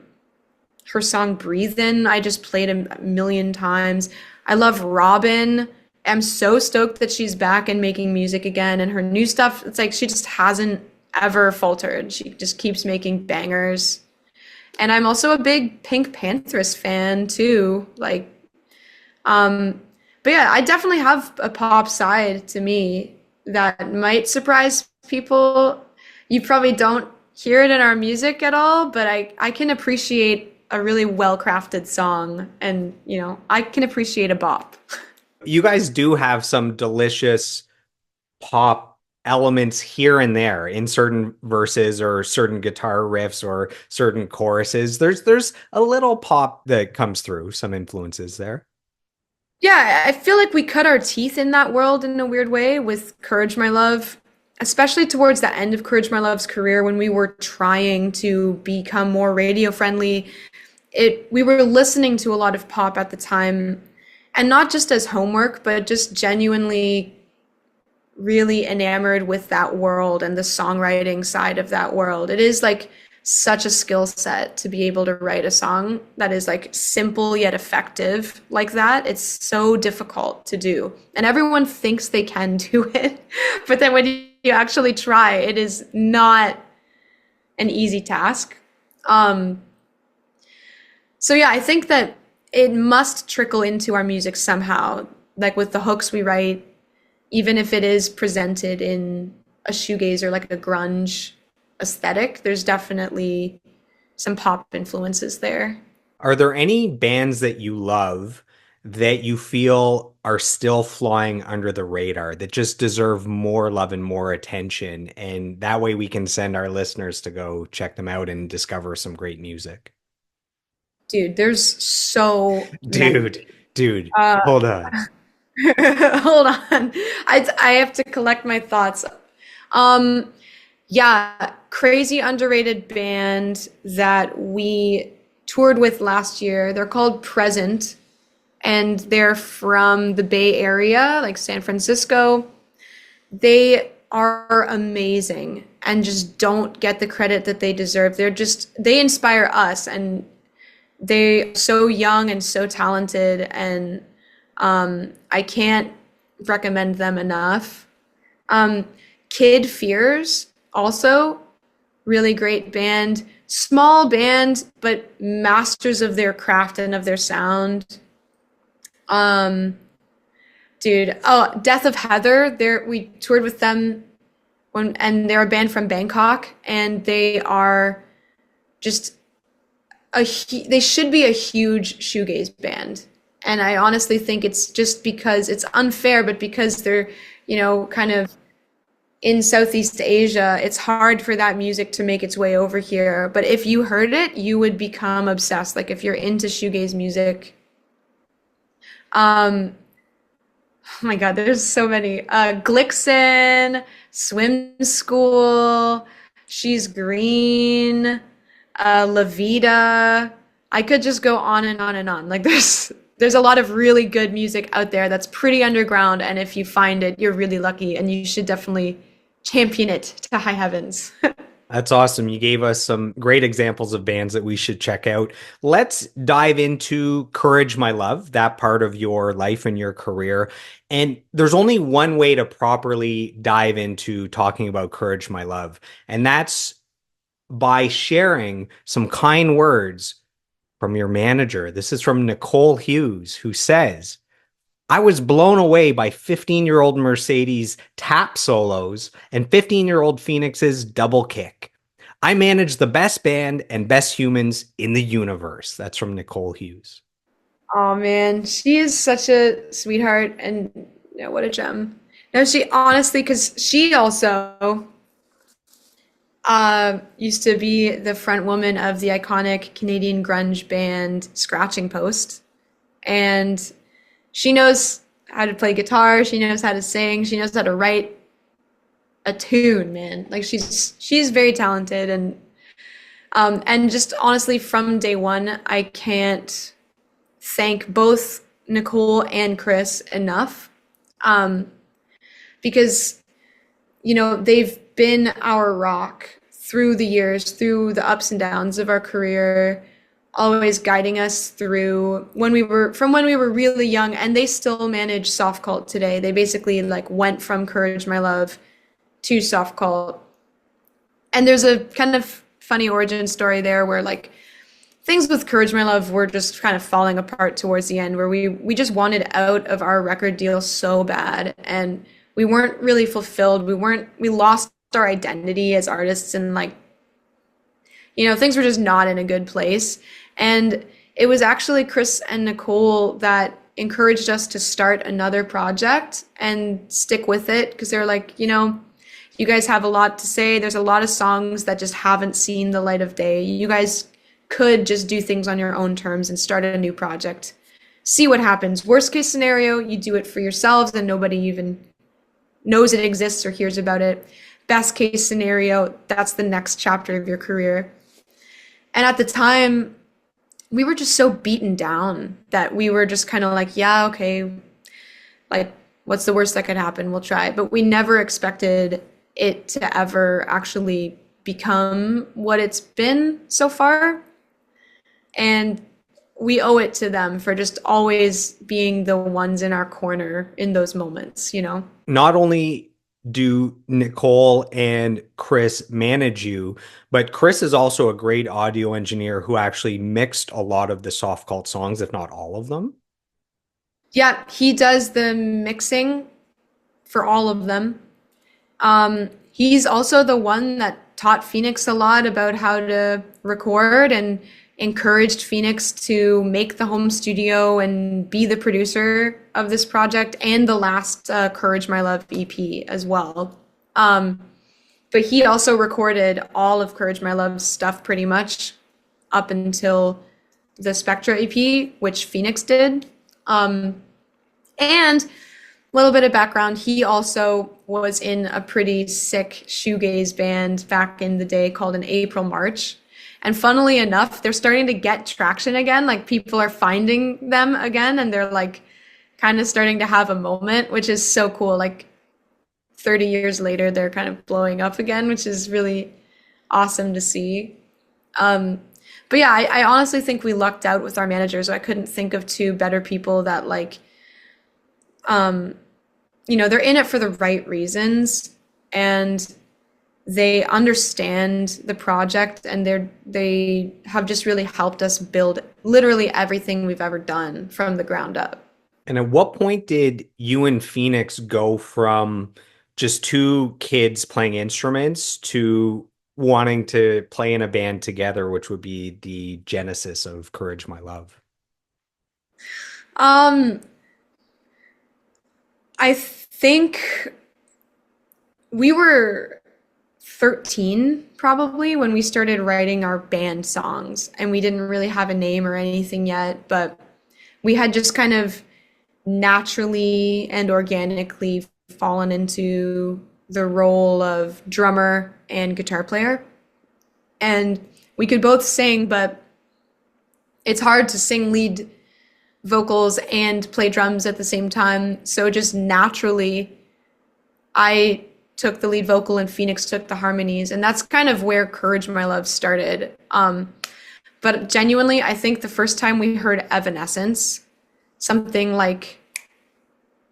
song Breathin'. I just played a million times. I love Robin. I'm so stoked that she's back and making music again, and her new stuff, it's like she just hasn't ever faltered. She just keeps making bangers. And I'm also a big Pink Panthers fan too. But yeah, I definitely have a pop side to me that might surprise people. You probably don't hear it in our music at all, but I can appreciate a really well-crafted song, and I can appreciate a bop. You guys do have some delicious pop elements here and there in certain verses or certain guitar riffs or certain choruses. There's a little pop that comes through, some influences there. Yeah, I feel like we cut our teeth in that world in a weird way with Courage My Love, especially towards the end of Courage My Love's career when we were trying to become more radio friendly. We were listening to a lot of pop at the time, and not just as homework, but just genuinely really enamored with that world and the songwriting side of that world. It is like such a skill set to be able to write a song that is like simple yet effective like that. It's so difficult to do. And everyone thinks they can do it. But then when you actually try, it is not an easy task. So yeah, I think that it must trickle into our music somehow, like with the hooks we write, even if it is presented in a shoegaze or like a grunge aesthetic, there's definitely some pop influences there. Are there any bands that you love that you feel are still flying under the radar that just deserve more love and more attention? And that way we can send our listeners to go check them out and discover some great music. Dude, there's so many. Dude, Uh, hold on. hold on. I have to collect my thoughts. Um, yeah, crazy underrated band that we toured with last year. They're called Present, and they're from the Bay Area, like San Francisco. They are amazing and just don't get the credit that they deserve. They inspire us, and they are so young and so talented, and I can't recommend them enough. Um, Kid Fears, also really great band, small band, but masters of their craft and of their sound. Um, Dude, oh, Death of Heather, we toured with them and they're a band from Bangkok, and they are just they should be a huge shoegaze band. And I honestly think it's just because it's unfair, but because they're, kind of in Southeast Asia, it's hard for that music to make its way over here. But if you heard it, you would become obsessed. Like if you're into shoegaze music. Um, oh my God, there's so many. Glixen, Swim School, She's Green, La Vida. I could just go on and on and on. Like there's a lot of really good music out there that's pretty underground, and if you find it, you're really lucky, and you should definitely champion it to high heavens. That's awesome. You gave us some great examples of bands that we should check out. Let's dive into Courage, My Love, that part of your life and your career. And there's only one way to properly dive into talking about Courage, My Love, and that's by sharing some kind words from your manager. This is from Nicole Hughes, who says, I was blown away by 15-year-old Mercedes tap solos and 15-year-old Phoenix's double kick. I manage the best band and best humans in the universe. That's from Nicole Hughes. Oh man, she is such a sweetheart, and what a gem. No, she honestly, because she also used to be the front woman of the iconic Canadian grunge band Scratching Post. And she knows how to play guitar, she knows how to sing, she knows how to write a tune, man. Like she's very talented, and just honestly from day one, I can't thank both Nicole and Chris enough. Because they've been our rock through the years, through the ups and downs of our career, always guiding us through when we were really young, and they still manage Softcult today. They basically like went from Courage My Love to Softcult. And there's a kind of funny origin story there where like things with Courage My Love were just kind of falling apart towards the end, where we just wanted out of our record deal so bad, and we weren't really fulfilled. We lost our identity as artists, and like things were just not in a good place. And it was actually Chris and Nicole that encouraged us to start another project and stick with it, because they're like, you guys have a lot to say. There's a lot of songs that just haven't seen the light of day. You guys could just do things on your own terms and start a new project. See what happens. Worst case scenario, you do it for yourselves and nobody even knows it exists or hears about it. Best case scenario, that's the next chapter of your career. And at the time, we were just so beaten down that we were just kind of like, yeah, okay, like, what's the worst that could happen? We'll try. But we never expected it to ever actually become what it's been so far. And we owe it to them for just always being the ones in our corner in those moments, Not only do Nicole and Chris manage you, but Chris is also a great audio engineer who actually mixed a lot of the Softcult songs, if not all of them. Yeah, he does the mixing for all of them. He's also the one that taught Phoenix a lot about how to record and encouraged Phoenix to make the home studio and be the producer of this project and the last Courage My Love EP as well. But he also recorded all of Courage My Love's stuff pretty much up until the Spectra EP, which Phoenix did. And a little bit of background, he also was in a pretty sick shoegaze band back in the day called An April March. And funnily enough, they're starting to get traction again. Like people are finding them again, and they're like kind of starting to have a moment, which is so cool. Like 30 years later, they're kind of blowing up again, which is really awesome to see. Um, but yeah, I honestly think we lucked out with our managers. I couldn't think of two better people that like, um, they're in it for the right reasons and they understand the project and they have just really helped us build literally everything we've ever done from the ground up. And at what point did you and Phoenix go from just two kids playing instruments to wanting to play in a band together, which would be the genesis of Courage My Love? Um, I think we were 13 probably when we started writing our band songs, and we didn't really have a name or anything yet, but we had just kind of naturally and organically fallen into the role of drummer and guitar player. And we could both sing, but it's hard to sing lead vocals and play drums at the same time. So just naturally, I took the lead vocal and Phoenix took the harmonies. And that's kind of where Courage My Love started. But genuinely, I think the first time we heard Evanescence, something like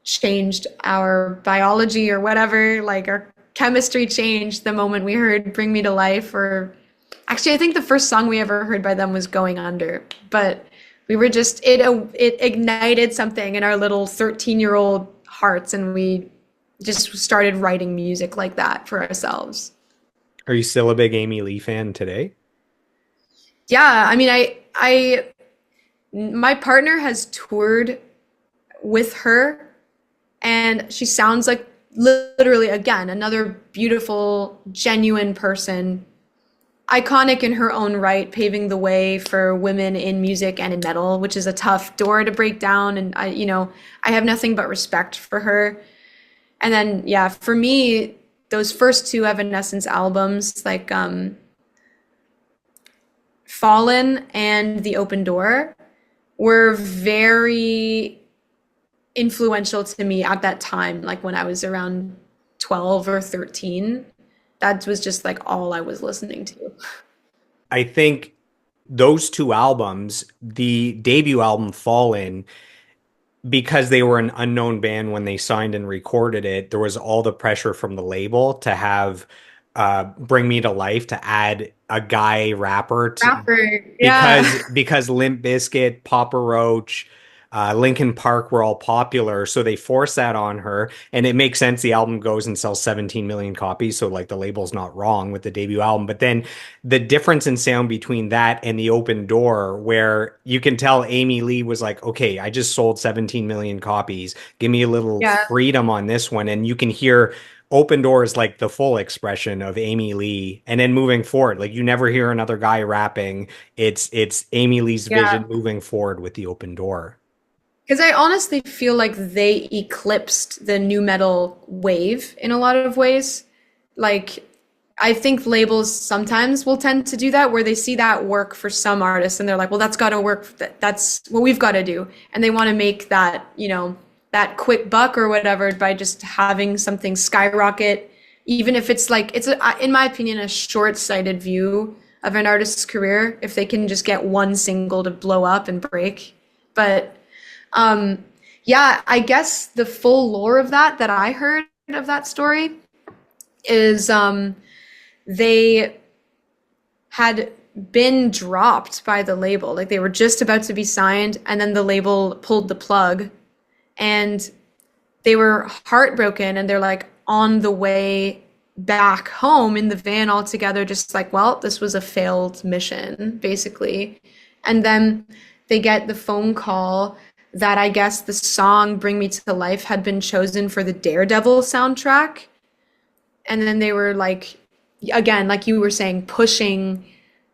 changed our biology or whatever, like our chemistry changed the moment we heard Bring Me to Life. Or actually, I think the first song we ever heard by them was Going Under. But we were just, it ignited something in our little 13-year-old hearts, and we just started writing music like that for ourselves. Are you still a big Amy Lee fan today? Yeah, I mean, my partner has toured with her, and she sounds like literally, again, another beautiful, genuine person, iconic in her own right, paving the way for women in music and in metal, which is a tough door to break down. And I have nothing but respect for her. And then, yeah, for me, those first two Evanescence albums, like Fallen and The Open Door, were very influential to me at that time, like when I was around 12 or 13. That was just like all I was listening to. I think those two albums, the debut album Fallen, because they were an unknown band when they signed and recorded it, there was all the pressure from the label to have Bring Me to Life to add a guy rapper Yeah. because Limp Bizkit, Papa Roach, Linkin Park were all popular, so they forced that on her, and it makes sense. The album goes and sells 17 million copies, so like the label's not wrong with the debut album. But then the difference in sound between that and The Open Door, where you can tell Amy Lee was like, okay, I just sold 17 million copies, give me a little Yeah. freedom on this one. And you can hear Open Door is like the full expression of Amy Lee. And then moving forward, like you never hear another guy rapping. It's Amy Lee's Yeah. vision moving forward with The Open Door. Because I honestly feel like they eclipsed the new metal wave in a lot of ways. Like, I think labels sometimes will tend to do that, where they see that work for some artists and they're like, well, that's got to work. That's what we've got to do. And they want to make that, that quick buck or whatever by just having something skyrocket, even if it's like, in my opinion, a short-sighted view of an artist's career, if they can just get one single to blow up and break. But yeah, I guess the full lore of that I heard of that story is they had been dropped by the label. Like they were just about to be signed, and then the label pulled the plug, and they were heartbroken, and they're like on the way back home in the van all together, just like, well, this was a failed mission, basically. And then they get the phone call that I guess the song Bring Me to Life had been chosen for the Daredevil soundtrack. And then they were like, again, like you were saying, pushing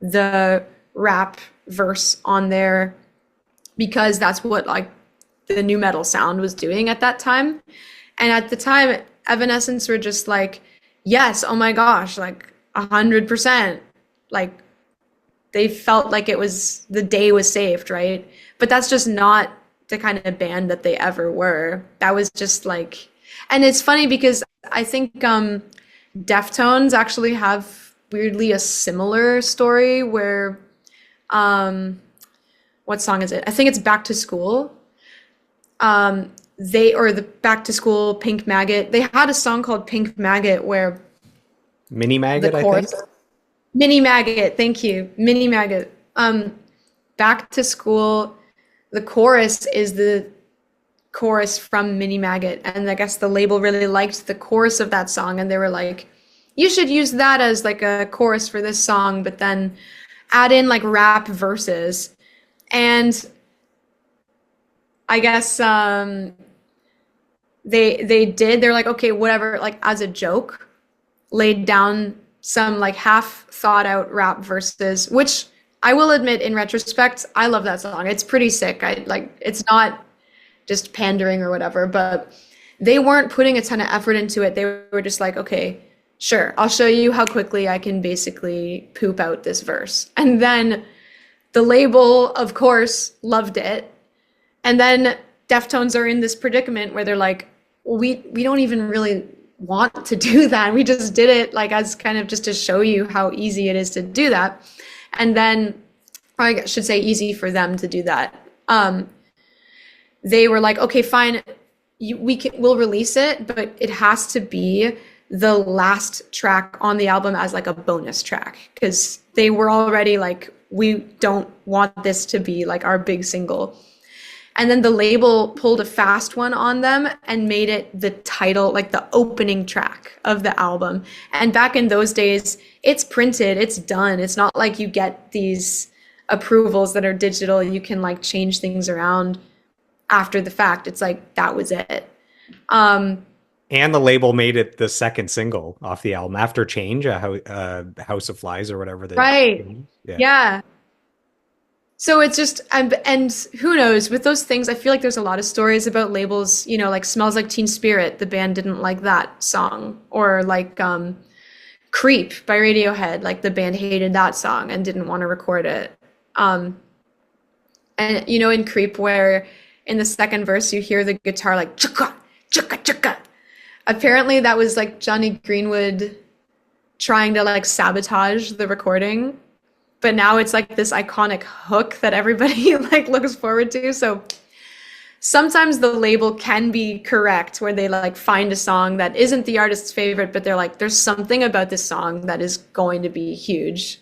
the rap verse on there because that's what like the new metal sound was doing at that time. And at the time, Evanescence were just like, yes, oh my gosh, like 100%. Like they felt like it was, the day was saved, right? But that's just not the kind of band that they ever were. That was just like, And it's funny because I think Deftones actually have weirdly a similar story where um what song is it? I think it's Back to School. They or the Back to School Pink Maggot. They had a song called Pink Maggot where Mini the Maggot, I chorus think. Mini Maggot, thank you. Mini Maggot. Back to School, the chorus is the chorus from Mini Maggot, and I guess the label really liked the chorus of that song, and they were like, "You should use that as like a chorus for this song, but then add in like rap verses." And I guess they did. They're like, "Okay, whatever." Like as a joke, laid down some like half thought out rap verses, which I will admit in retrospect, I love that song. It's pretty sick. I like it's not just pandering or whatever, but they weren't putting a ton of effort into it. They were just like, okay, sure, I'll show you how quickly I can basically poop out this verse. And then the label, of course, loved it. And then Deftones are in this predicament where they're like, well, we don't even really want to do that. We just did it like as kind of just to show you how easy it is to do that. And then, or I should say easy for them to do that. They were like, okay, fine, we'll release it, but it has to be the last track on the album as like a bonus track because they were already like, we don't want this to be like our big single. And then the label pulled a fast one on them and made it the title, like the opening track of the album. And back in those days, it's printed, it's done. It's not like you get these approvals that are digital. You can like change things around after the fact. It's like, that was it. And the label made it the second single off the album after Change, House of Flies or whatever. Right. Yeah. So it's just, and who knows, with those things, I feel like there's a lot of stories about labels, you know, like Smells Like Teen Spirit, the band didn't like that song, or like Creep by Radiohead, like the band hated that song and didn't want to record it. And you know, in Creep, where in the second verse you hear the guitar like chukka, chukka, chukka. Apparently that was like Johnny Greenwood trying to like sabotage the recording. But now it's like this iconic hook that everybody like looks forward to. So sometimes the label can be correct where they like find a song that isn't the artist's favorite, but they're like, there's something about this song that is going to be huge.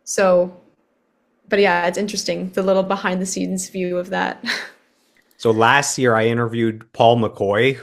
So, but yeah, it's interesting, the little behind the scenes view of that. So last year I interviewed Paul McCoy,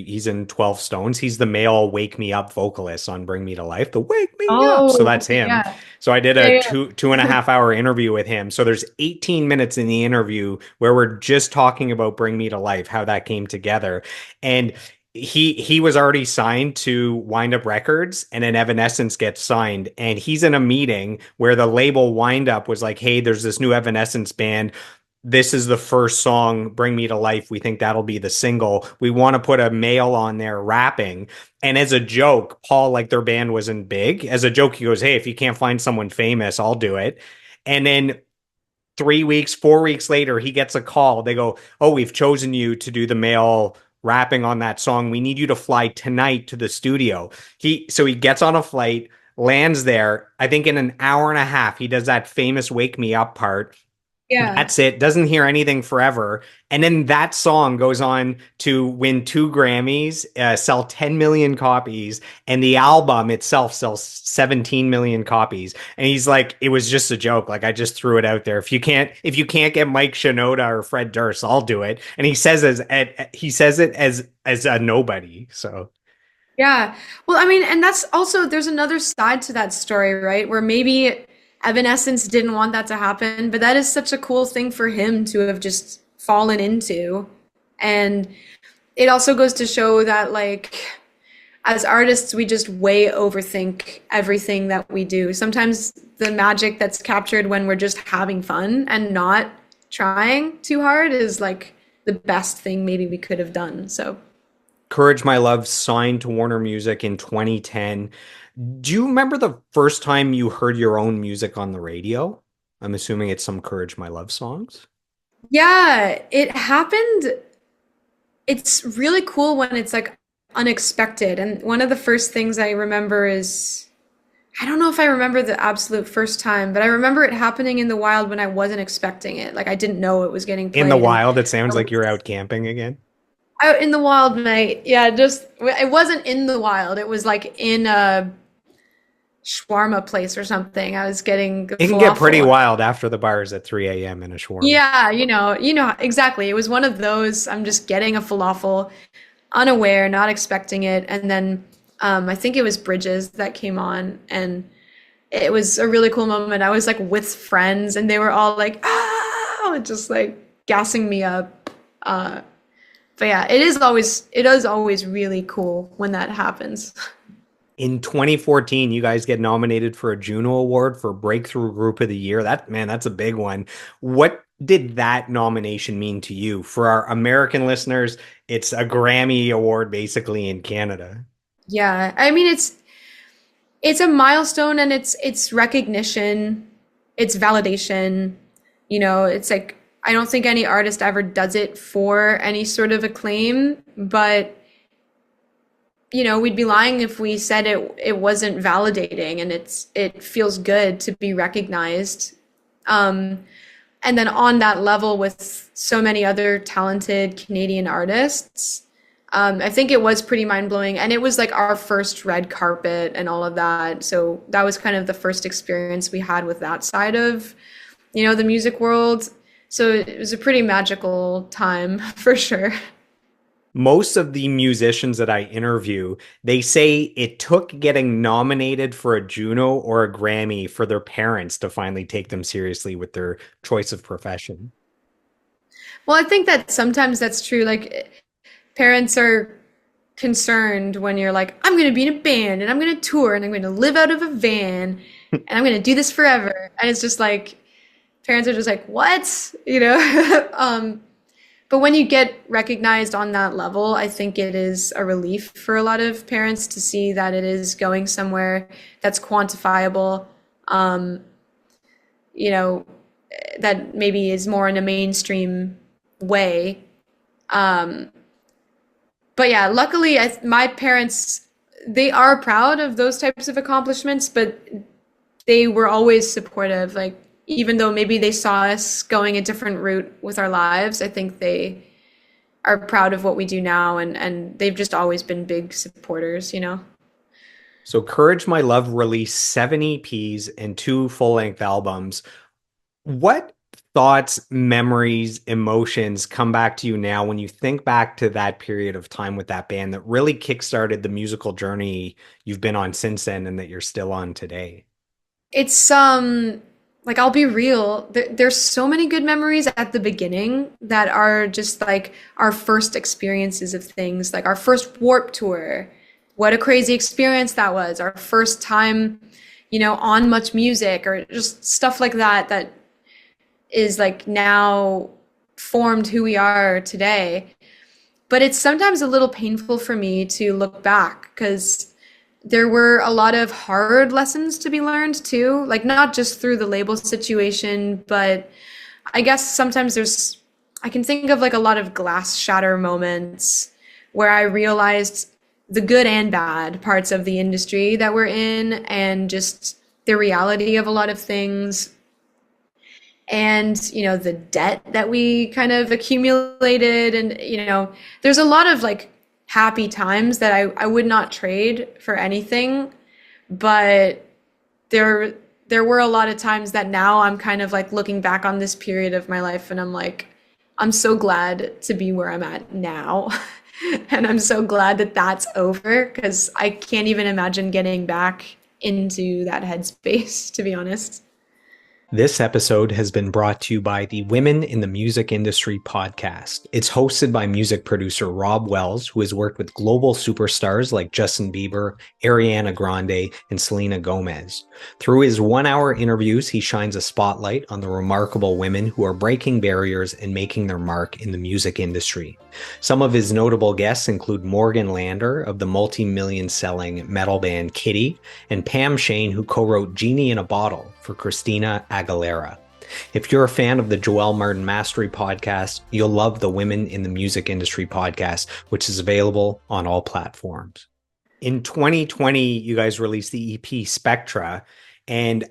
he's in 12 Stones. He's the male Wake Me Up vocalist on Bring Me to Life, the Wake Me Up. So that's him. Yeah. So I did Yeah, a yeah. two and a half hour interview with him. So there's 18 minutes in the interview where we're just talking about Bring Me to Life, how that came together. And he was already signed to Wind Up Records, and then Evanescence gets signed, and he's in a meeting where the label Wind Up was like, hey, there's this new Evanescence band. This is the first song, Bring Me to Life. We think that'll be the single. We want to put a male on there rapping. And as a joke, Paul, like their band wasn't big. As a joke, he goes, hey, if you can't find someone famous, I'll do it. And then 3 weeks, 4 weeks later, he gets a call. They go, oh, we've chosen you to do the male rapping on that song. We need you to fly tonight to the studio. So he gets on a flight, lands there. I think in an hour and a half, he does that famous Wake Me Up part. Yeah. That's it. Doesn't hear anything forever. And then that song goes on to win 2 Grammys, sell 10 million copies, and the album itself sells 17 million copies. And he's like, it was just a joke. Like I just threw it out there. If you can't get Mike Shinoda or Fred Durst, I'll do it. And he says it as a nobody. So Yeah. Well, I mean, and that's also, there's another side to that story, right? Where maybe Evanescence didn't want that to happen, but that is such a cool thing for him to have just fallen into. And it also goes to show that, like, as artists, we just way overthink everything that we do. Sometimes the magic that's captured when we're just having fun and not trying too hard is like the best thing maybe we could have done. So. Courage My Love signed to Warner Music in 2010. Do you remember the first time you heard your own music on the radio? I'm assuming it's some Courage My Love songs. Yeah, it happened It's really cool when it's like unexpected. And one of the first things I remember is I don't know if I remember the absolute first time, but I remember it happening in the wild when I wasn't expecting it. Like I didn't know it was getting In the played, and wild, it I sounds like you're was out camping again. out in the wild, mate. Yeah, just it wasn't in the wild. It was like in a shawarma place or something. I was getting It can get pretty falafel. wild after the bars at 3 a.m. in a shawarma. Yeah, exactly. It was one of those. I'm just getting a falafel, unaware, not expecting it, and then I think it was Bridges that came on, and it was a really cool moment. I was like with friends, and they were all like, "Ah!" just like gassing me up. But yeah, it is always really cool when that happens. In 2014, you guys get nominated for a Juno Award for Breakthrough Group of the Year. That's a big one. What did that nomination mean to you? For our American listeners, it's a Grammy Award basically in Canada. Yeah, I mean it's a milestone, and it's recognition, it's validation. It's like I don't think any artist ever does it for any sort of acclaim, but we'd be lying if we said it wasn't validating, and it feels good to be recognized. Um, and then on that level with so many other talented Canadian artists, I think it was pretty mind blowing. And it was like our first red carpet and all of that. So that was kind of the first experience we had with that side of, the music world. So it was a pretty magical time for sure. Most of the musicians that I interview, they say it took getting nominated for a Juno or a Grammy for their parents to finally take them seriously with their choice of profession. Well, I think that sometimes that's true. Like parents are concerned when you're like, I'm going to be in a band and I'm going to tour and I'm going to live out of a van and I'm going to do this forever. And it's just like, parents are just like, what? But when you get recognized on that level, I think it is a relief for a lot of parents to see that it is going somewhere that's quantifiable, um, you know, that maybe is more in a mainstream way. Um, but yeah, luckily, my parents, they are proud of those types of accomplishments, but they were always supportive. Like, even though maybe they saw us going a different route with our lives, I think they are proud of what we do now, and they've just always been big supporters. So Courage My Love released 7 EPs and 2 full-length albums. What thoughts, memories, emotions come back to you now when you think back to that period of time with that band that really kickstarted the musical journey you've been on since then and that you're still on today? It's like I'll be real, there's so many good memories at the beginning that are just like our first experiences of things, like our first Warp Tour. What a crazy experience that was. Our first time, on Much Music, or just stuff like that that is like now formed who we are today. But it's sometimes a little painful for me to look back because there were a lot of hard lessons to be learned too, like not just through the label situation, but I guess sometimes I can think of like a lot of glass shatter moments where I realized the good and bad parts of the industry that we're in and just the reality of a lot of things. And, the debt that we kind of accumulated. And, there's a lot of like happy times that I would not trade for anything. But there were a lot of times that now I'm kind of like looking back on this period of my life and I'm like, I'm so glad to be where I'm at now. And I'm so glad that that's over because I can't even imagine getting back into that headspace, to be honest. This episode has been brought to you by the Women in the Music Industry podcast. It's hosted by music producer Rob Wells, who has worked with global superstars like Justin Bieber, Ariana Grande, and Selena Gomez. Through his 1-hour interviews, he shines a spotlight on the remarkable women who are breaking barriers and making their mark in the music industry. Some of his notable guests include Morgan Lander of the multi-million selling metal band Kitty, and Pam Shane, who co-wrote Genie in a Bottle for Christina Aguilera. If you're a fan of the Joel Martin Mastery podcast, you'll love the Women in the Music Industry podcast, which is available on all platforms. In 2020, you guys released the EP Spectra, and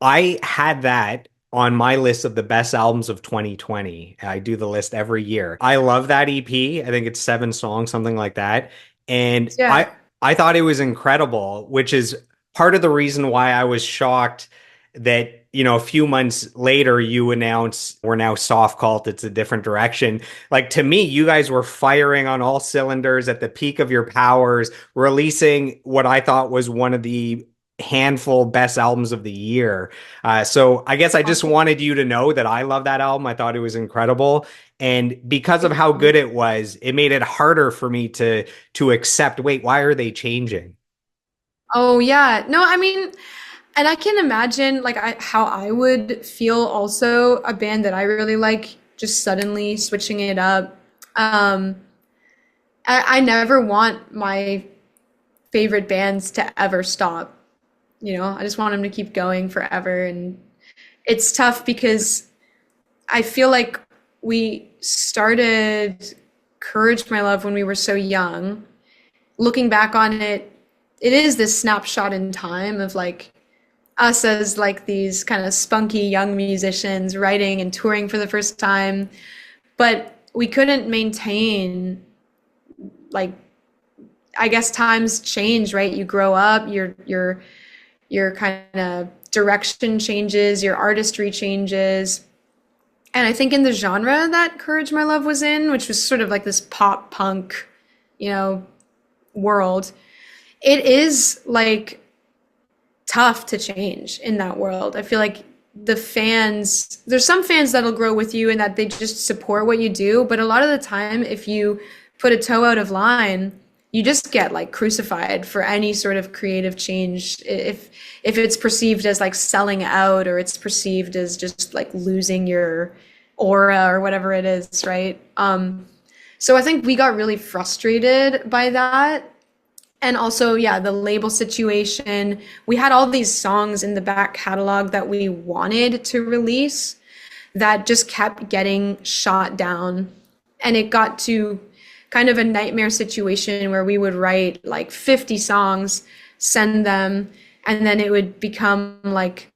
I had that on my list of the best albums of 2020. I do the list every year. I love that EP. I think it's 7 songs, something like that. And Yeah. I thought it was incredible, which is part of the reason why I was shocked that, you know, a few months later you announce we're now Softcult, it's a different direction. Like, to me, you guys were firing on all cylinders at the peak of your powers, releasing what I thought was one of the handful best albums of the year. So I guess I just wanted you to know that I love that album. I thought it was incredible. And because of how good it was, it made it harder for me to accept, wait, why are they changing? Oh yeah. No, I mean, and I can imagine like how I would feel also a band that I really like just suddenly switching it up. Um, I never want my favorite bands to ever stop. You know, I just want them to keep going forever. And it's tough because I feel like we started Courage My Love when we were so young. Looking back on it, it is this snapshot in time of like us as like these kind of spunky young musicians writing and touring for the first time. But we couldn't maintain, like, I guess times change, right? You grow up, your kind of direction changes, your artistry changes. And I think in the genre that Courage My Love was in, which was sort of like this pop punk, you know, world, it is like tough to change in that world. I feel like the fans, there's some fans that'll grow with you and that they just support what you do, but a lot of the time if you put a toe out of line, you just get like crucified for any sort of creative change if it's perceived as like selling out, or it's perceived as just like losing your aura or whatever it is, right? So I think we got really frustrated by that. And also, yeah, the label situation. We had all these songs in the back catalog that we wanted to release that just kept getting shot down. And it got to kind of a nightmare situation where we would write like 50 songs, send them, and then it would become like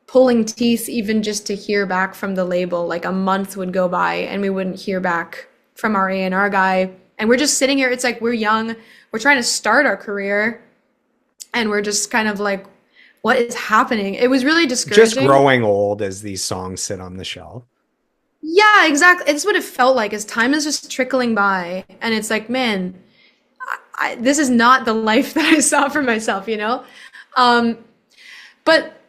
pulling teeth even just to hear back from the label. Like a month would go by and we wouldn't hear back from our A&R guy. And we're just sitting here, it's like we're young, we're trying to start our career, and we're just kind of like, what is happening? It was really discouraging. Just growing old as these songs sit on the shelf. Yeah, exactly. It's what it felt like as time is just trickling by. And it's like, man, this is not the life that I saw for myself, you know? But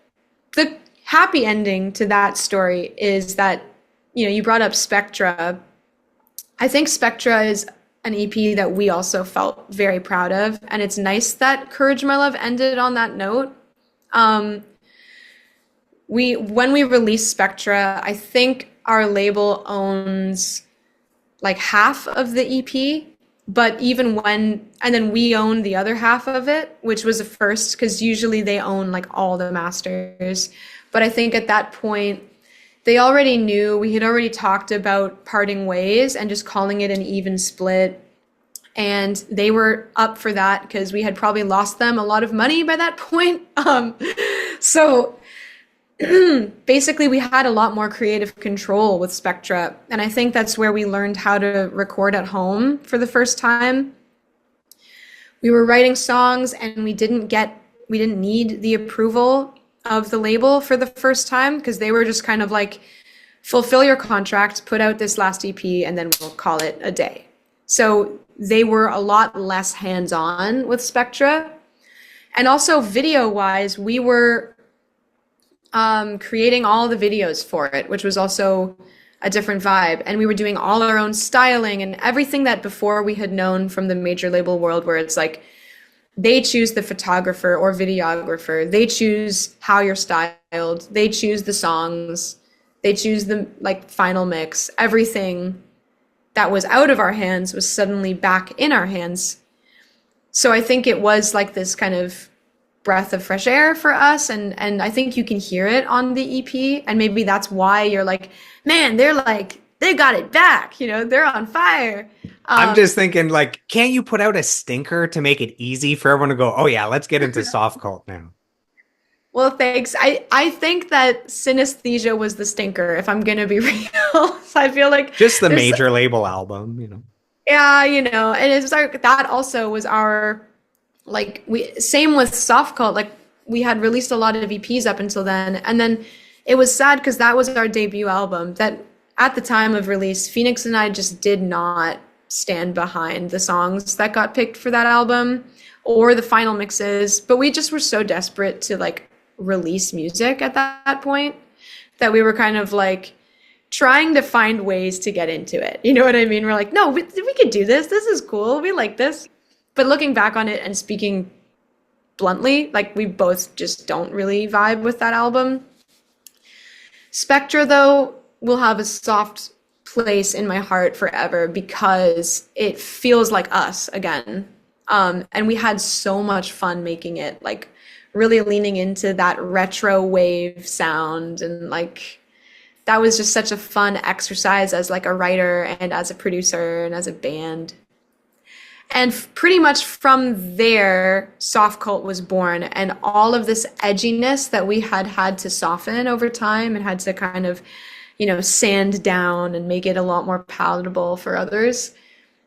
the happy ending to that story is that, you know, you brought up Spectra. I think Spectra is an EP that we also felt very proud of. And it's nice that Courage My Love ended on that note. When we released Spectra, I think our label owns like half of the EP, but and then we own the other half of it, which was a first because usually they own like all the masters. But I think at that point, they already knew, we had already talked about parting ways and just calling it an even split. And they were up for that because we had probably lost them a lot of money by that point. So basically we had a lot more creative control with Spectra. And I think that's where we learned how to record at home for the first time. We were writing songs and we didn't need the approval of the label for the first time because they were just kind of like, fulfill your contract, put out this last EP, and then we'll call it a day. So they were a lot less hands-on with Spectra. And also video-wise, we were creating all the videos for it, which was also a different vibe. And we were doing all our own styling and everything that before we had known from the major label world, where it's like, they choose the photographer or videographer, they choose how you're styled, they choose the songs, they choose the like final mix. Everything that was out of our hands was suddenly back in our hands. So I think it was like this kind of breath of fresh air for us, and I think you can hear it on the EP, and maybe that's why you're like, man, they're like they got it back, they're on fire. I'm just thinking, like, can't you put out a stinker to make it easy for everyone to go, oh yeah, let's get into Softcult now? Well, thanks. I think that Synesthesia was the stinker, if I'm gonna be real. So I feel like just the major label album. Yeah, and it's like that also was our like we same with Softcult, like we had released a lot of EPs up until then, and then it was sad because that was our debut album that at the time of release, Phoenix and I just did not stand behind the songs that got picked for that album or the final mixes, but we just were so desperate to like release music at that point that we were kind of like trying to find ways to get into it. You know what I mean? We're like, no, we could do this. This is cool. We like this. But looking back on it and speaking bluntly, like we both just don't really vibe with that album. Spectra, though, will have a soft place in my heart forever because it feels like us again. And we had so much fun making it, like really leaning into that retro wave sound, and like that was just such a fun exercise as like a writer and as a producer and as a band. And pretty much from there, Softcult was born, and all of this edginess that we had to soften over time and had to kind of, sand down and make it a lot more palatable for others.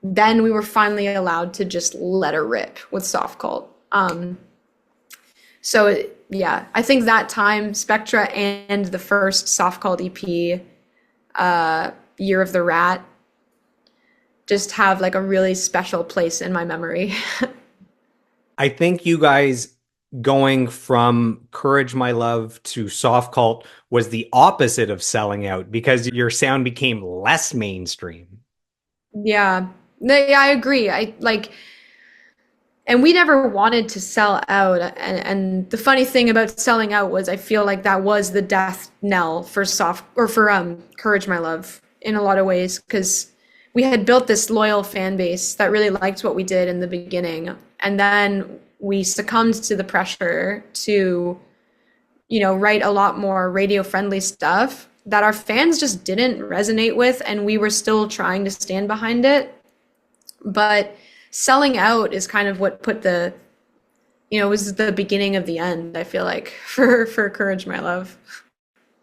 Then we were finally allowed to just let it rip with Softcult. Yeah, I think that time, Spectra and the first Softcult EP, Year of the Rat, just have like a really special place in my memory. I think you guys going from Courage My Love to Softcult was the opposite of selling out because your sound became less mainstream. Yeah. I agree. And we never wanted to sell out. And the funny thing about selling out was I feel like that was the death knell for Courage My Love in a lot of ways, because we had built this loyal fan base that really liked what we did in the beginning. And then we succumbed to the pressure to, write a lot more radio friendly stuff that our fans just didn't resonate with. And we were still trying to stand behind it. But selling out is kind of what put was the beginning of the end, I feel like, for Courage My Love.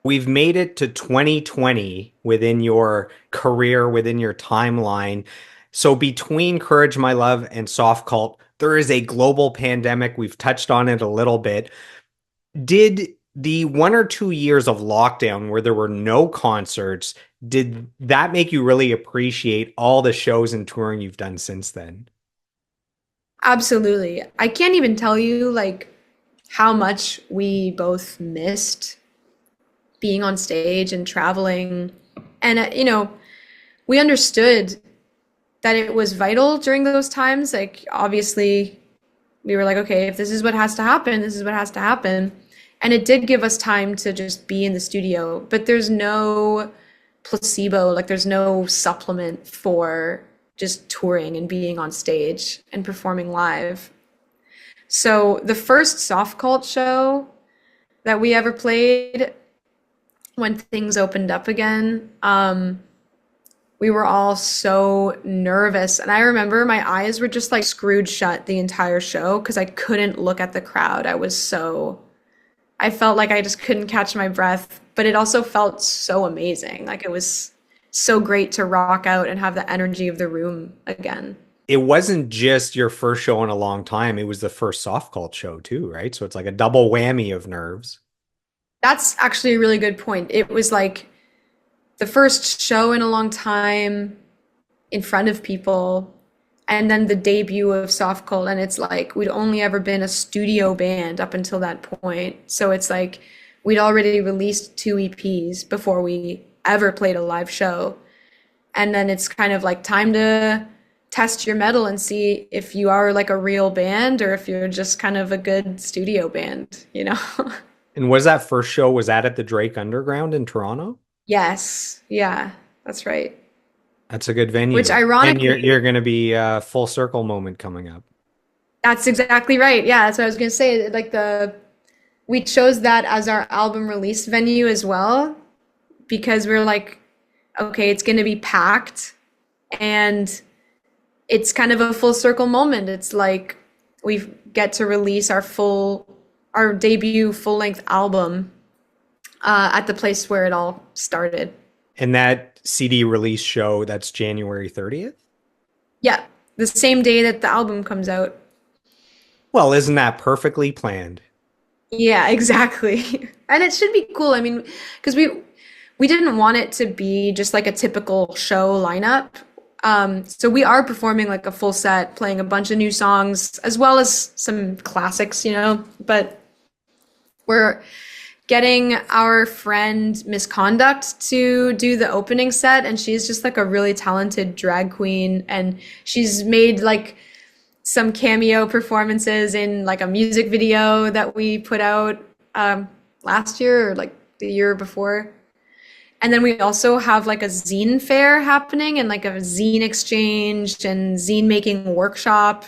We've made it to 2020 within your career, within your timeline. So between Courage My Love and Softcult, there is a global pandemic. We've touched on it a little bit. Did the 1 or 2 years of lockdown where there were no concerts, did that make you really appreciate all the shows and touring you've done since then? Absolutely. I can't even tell you like how much we both missed being on stage and traveling. And, we understood that it was vital during those times. Like, obviously, we were like, okay, if this is what has to happen, this is what has to happen. And it did give us time to just be in the studio. But there's no placebo, like there's no supplement for just touring and being on stage and performing live. So the first Softcult show that we ever played, when things opened up again, we were all so nervous. And I remember my eyes were just like screwed shut the entire show because I couldn't look at the crowd. I felt like I just couldn't catch my breath, but it also felt so amazing. Like it was so great to rock out and have the energy of the room again. It wasn't just your first show in a long time. It was the first Softcult show too, right? So it's like a double whammy of nerves. That's actually a really good point. It was like the first show in a long time in front of people, and then the debut of Softcult, and it's like we'd only ever been a studio band up until that point. So it's like we'd already released 2 EPs before we ever played a live show. And then it's kind of like time to test your mettle and see if you are like a real band or if you're just kind of a good studio band, And was that first show, was that at the Drake Underground in Toronto? Yes. Yeah, that's right. That's a good venue. Which ironically, and you're going to be a full circle moment coming up. That's exactly right. Yeah, that's what I was gonna say. Like we chose that as our album release venue as well because we're like, okay, it's gonna be packed and it's kind of a full circle moment. It's like we get to release our debut full length album at the place where it all started. And that CD release show, that's January 30th? Yeah, the same day that the album comes out. Well, isn't that perfectly planned? Yeah, exactly. And it should be cool. I mean, because we didn't want it to be just like a typical show lineup. So we are performing like a full set, playing a bunch of new songs as well as some classics, but we're getting our friend Misconduct to do the opening set, and she's just like a really talented drag queen, and she's made like some cameo performances in like a music video that we put out last year or like the year before. And then we also have like a zine fair happening and like a zine exchange and zine making workshop.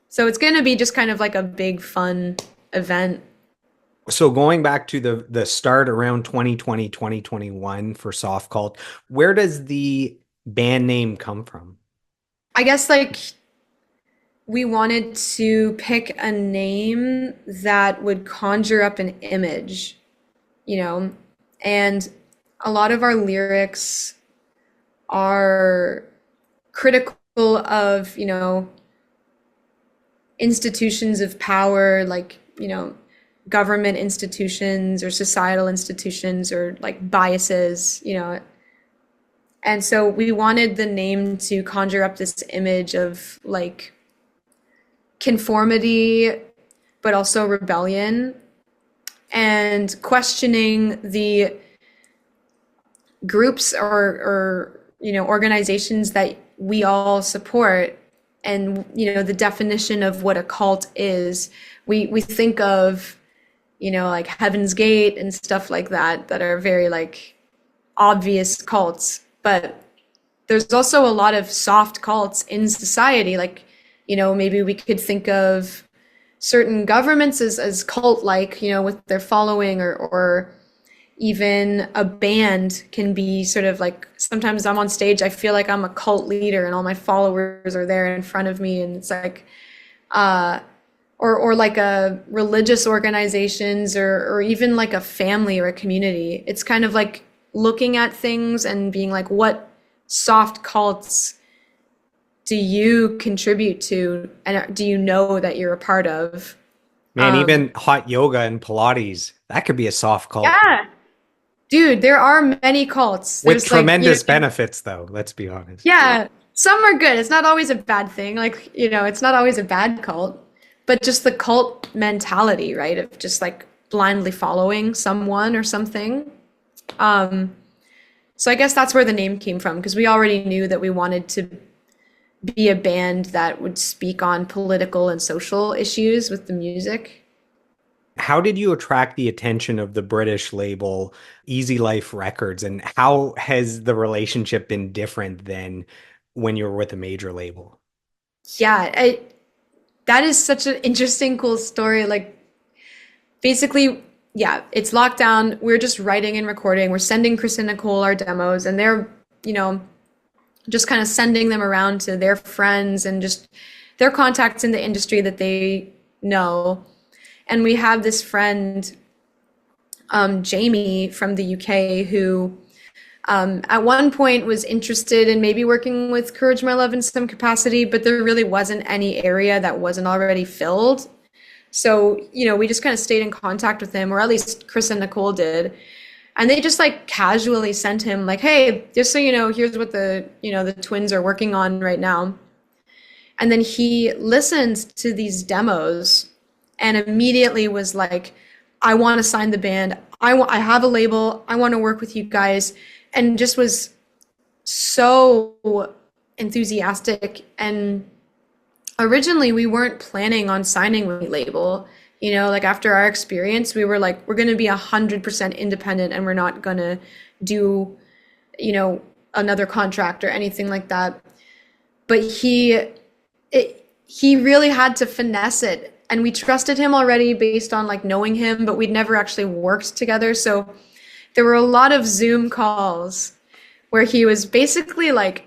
So it's going to be just kind of like a big fun event. So going back to the start around 2020, 2021 for Softcult, where does the band name come from? I guess like we wanted to pick a name that would conjure up an image, and a lot of our lyrics are critical of, institutions of power, like, government institutions or societal institutions or like biases, And so we wanted the name to conjure up this image of like conformity, but also rebellion and questioning the groups or organizations that we all support, and the definition of what a cult is. We think of like Heaven's Gate and stuff like that are very like obvious cults, but there's also a lot of soft cults in society. Like maybe we could think of certain governments as cult-like, with their following, or even a band can be sort of like, sometimes I'm on stage, I feel like I'm a cult leader and all my followers are there in front of me, and it's like or like a religious organizations, or even like a family or a community. It's kind of like looking at things and being like, what soft cults do you contribute to, and do you know that you're a part of? Man, even hot yoga and Pilates, that could be a soft cult. Yeah. Dude, there are many cults. With There's tremendous benefits, though, let's be honest. Yeah, some are good. It's not always a bad thing. Like, it's not always a bad cult, but just the cult mentality, right? Of just like blindly following someone or something. So I guess that's where the name came from, because we already knew that we wanted to be a band that would speak on political and social issues with the music. How did you attract the attention of the British label Easy Life Records, and how has the relationship been different than when you were with a major label? Yeah, that is such an interesting, cool story. Like, basically, yeah, it's lockdown. We're just writing and recording. We're sending Chris and Nicole our demos, and they're, just kind of sending them around to their friends and just their contacts in the industry that they know. And we have this friend, Jamie from the UK, who at one point was interested in maybe working with Courage My Love in some capacity, but there really wasn't any area that wasn't already filled. So, we just kind of stayed in contact with him, or at least Chris and Nicole did. And they just like casually sent him like, hey, just so you know, here's what the twins are working on right now. And then he listened to these demos and immediately was like, I want to sign the band. I have a label. I want to work with you guys. And just was so enthusiastic. And originally we weren't planning on signing with a label. Like after our experience, we were like, we're going to be 100% independent, and we're not going to do, another contract or anything like that. But he really had to finesse it. And we trusted him already based on like knowing him, but we'd never actually worked together. So there were a lot of Zoom calls where he was basically like,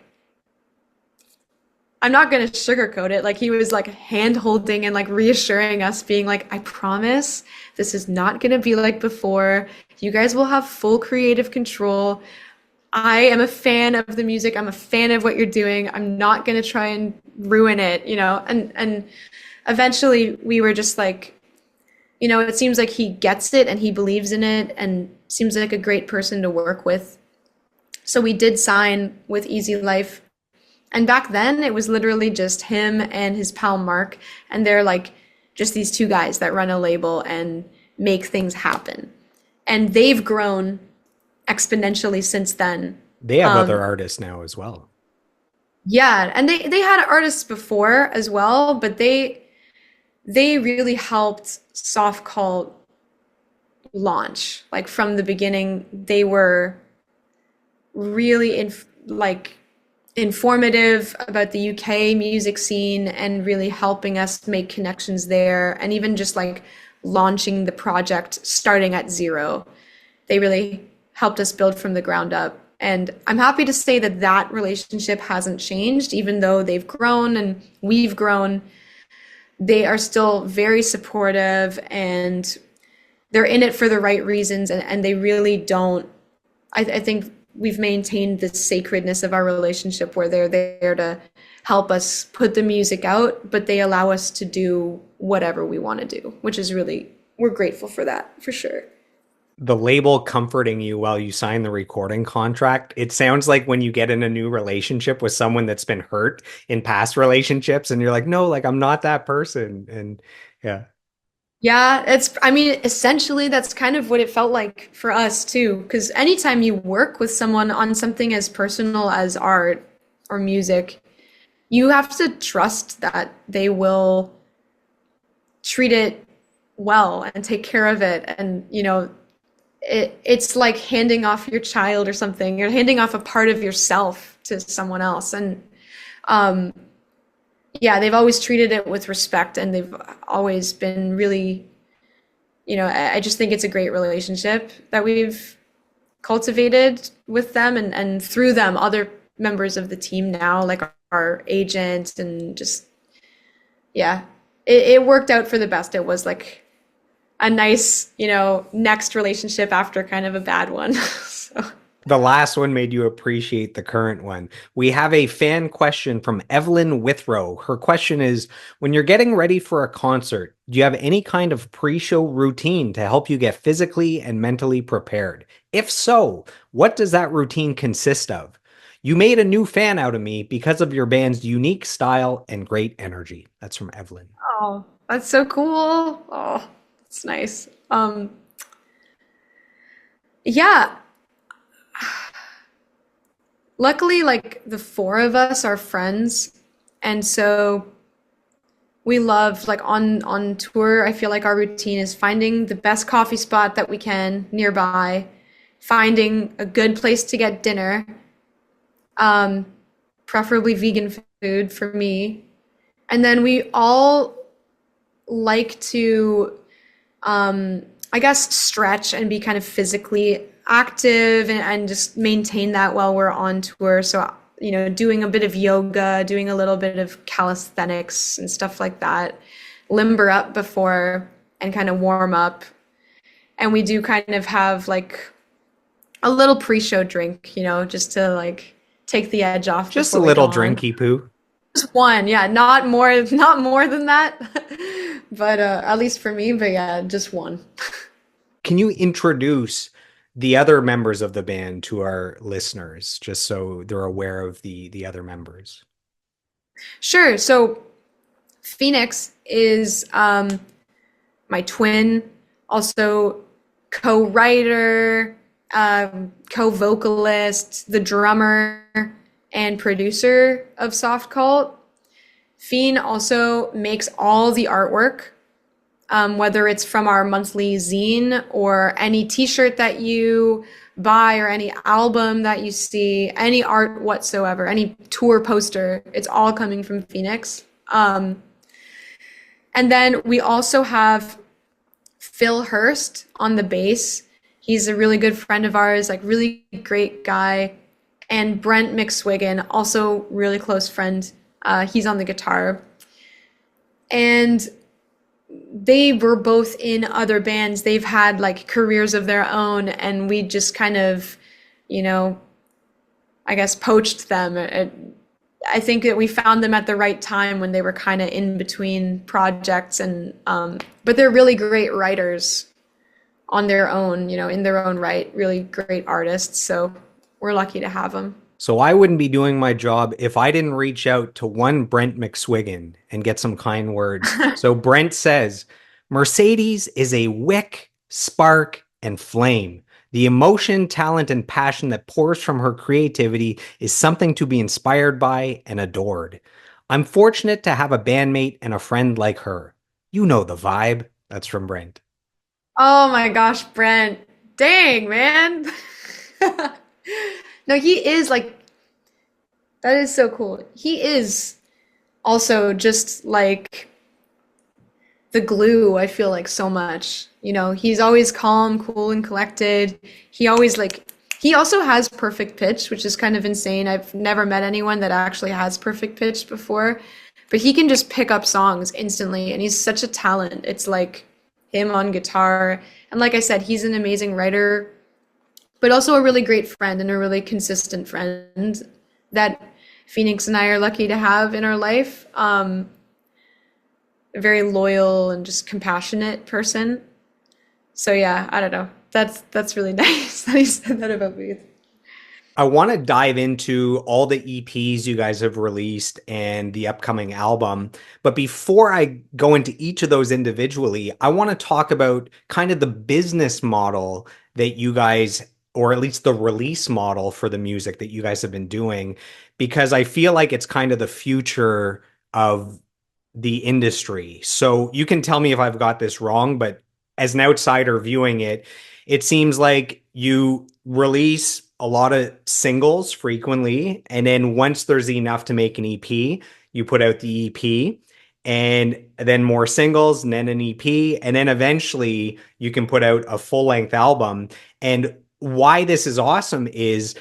I'm not going to sugarcoat it. Like he was like hand holding and like reassuring us, being like, I promise this is not going to be like before. You guys will have full creative control. I am a fan of the music. I'm a fan of what you're doing. I'm not going to try and ruin it, you know? And eventually we were just like, you know, it seems like he gets it and he believes in it and seems like a great person to work with. So we did sign with Easy Life. And back then it was literally just him and his pal Mark. And they're like just these two guys that run a label and make things happen. And they've grown exponentially since then. They have other artists now as well. Yeah, and they had artists before as well, but they really helped Softcult launch. Like from the beginning, they were really informative about the UK music scene and really helping us make connections there, and even just like launching the project starting at zero. They really helped us build from the ground up. And I'm happy to say that that relationship hasn't changed, even though they've grown and we've grown. They are still very supportive and they're in it for the right reasons. And they really don't, I think we've maintained the sacredness of our relationship where they're there to help us put the music out, but they allow us to do whatever we want to do, which is really, we're grateful for that, for sure. The label comforting you while you sign the recording contract, it sounds like when you get in a new relationship with someone that's been hurt in past relationships and you're like, no, like I'm not that person. And yeah, I mean, essentially that's kind of what it felt like for us too, because anytime you work with someone on something as personal as art or music, you have to trust that they will treat it well and take care of it. And you know, it's like handing off your child or something. You're handing off a part of yourself to someone else. And yeah, they've always treated it with respect and they've always been really, you know, I just think it's a great relationship that we've cultivated with them, and through them, other members of the team now, like our agent, and just, yeah, it worked out for the best. It was like a nice, you know, next relationship after kind of a bad one. So. The last one made you appreciate the current one. We have a fan question from Evelyn Withrow. Her question is, when you're getting ready for a concert, do you have any kind of pre-show routine to help you get physically and mentally prepared? If so, what does that routine consist of? You made a new fan out of me because of your band's unique style and great energy. That's from Evelyn. Oh, that's so cool. Oh, it's nice. Yeah. Luckily, like the four of us are friends, and so we love like on tour. I feel like our routine is finding the best coffee spot that we can nearby, finding a good place to get dinner, preferably vegan food for me, and then we all like to I guess stretch and be kind of physically active and just maintain that while we're on tour. So, you know, doing a bit of yoga, doing a little bit of calisthenics and stuff like that, limber up before and kind of warm up. And we do kind of have like a little pre-show drink, you know, just to like take the edge off. Just a little drinky poo. Just one, yeah, not more than that. But at least for me, but yeah, just one. Can you introduce the other members of the band to our listeners, just so they're aware of the other members? Sure. So Phoenix is my twin, also co-writer, co-vocalist, the drummer and producer of Softcult. Fiend also makes all the artwork, whether it's from our monthly zine or any t-shirt that you buy or any album that you see, any art whatsoever, any tour poster, it's all coming from Phoenix. And then we also have Phil Hurst on the bass. He's a really good friend of ours, like really great guy. And Brent McSwiggan, also really close friend. He's on the guitar. And they were both in other bands. They've had like careers of their own, and we just kind of, I guess poached them. I think that we found them at the right time when they were kind of in between projects, and but they're really great writers on their own, in their own right, really great artists. So we're lucky to have them. So I wouldn't be doing my job if I didn't reach out to one Brent McSwiggan and get some kind words. So Brent says, Mercedes is a wick, spark, and flame. The emotion, talent, and passion that pours from her creativity is something to be inspired by and adored. I'm fortunate to have a bandmate and a friend like her. You know the vibe. That's from Brent. Oh my gosh, Brent. Dang, man. No, he is like, that is so cool. He is also just like the glue, I feel like so much. He's always calm, cool, and collected. He also has perfect pitch, which is kind of insane. I've never met anyone that actually has perfect pitch before, but he can just pick up songs instantly, and he's such a talent. It's like him on guitar. And like I said, he's an amazing writer, but also a really great friend and a really consistent friend that Phoenix and I are lucky to have in our life. A very loyal and just compassionate person. So yeah, I don't know. That's really nice that he said that about me. I want to dive into all the EPs you guys have released and the upcoming album. But before I go into each of those individually, I want to talk about kind of the business model that you guys, or at least the release model for the music that you guys have been doing, because I feel like it's kind of the future of the industry. So you can tell me if I've got this wrong, but as an outsider viewing it, it seems like you release a lot of singles frequently, and then once there's enough to make an EP, you put out the EP, and then more singles, and then an EP, and then eventually you can put out a full-length album. And why this is awesome is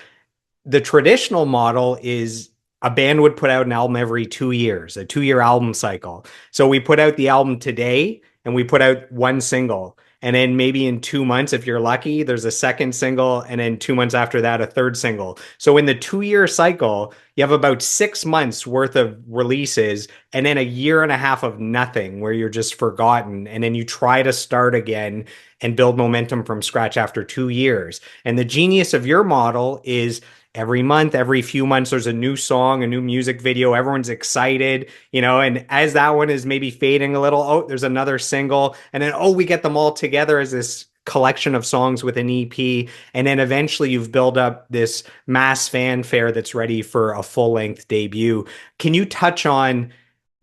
the traditional model is a band would put out an album every 2 years, a 2-year album cycle. So we put out the album today and we put out one single. And then maybe in 2 months, if you're lucky, there's a second single. And then 2 months after that, a third single. So in the 2-year cycle, you have about 6 months worth of releases and then a year and a half of nothing where you're just forgotten. And then you try to start again and build momentum from scratch after 2 years. And the genius of your model is every month, every few months, there's a new song, a new music video. Everyone's excited, and as that one is maybe fading a little, oh, there's another single. And then, oh, we get them all together as this collection of songs with an EP. And then eventually you've built up this mass fanfare that's ready for a full-length debut. Can you touch on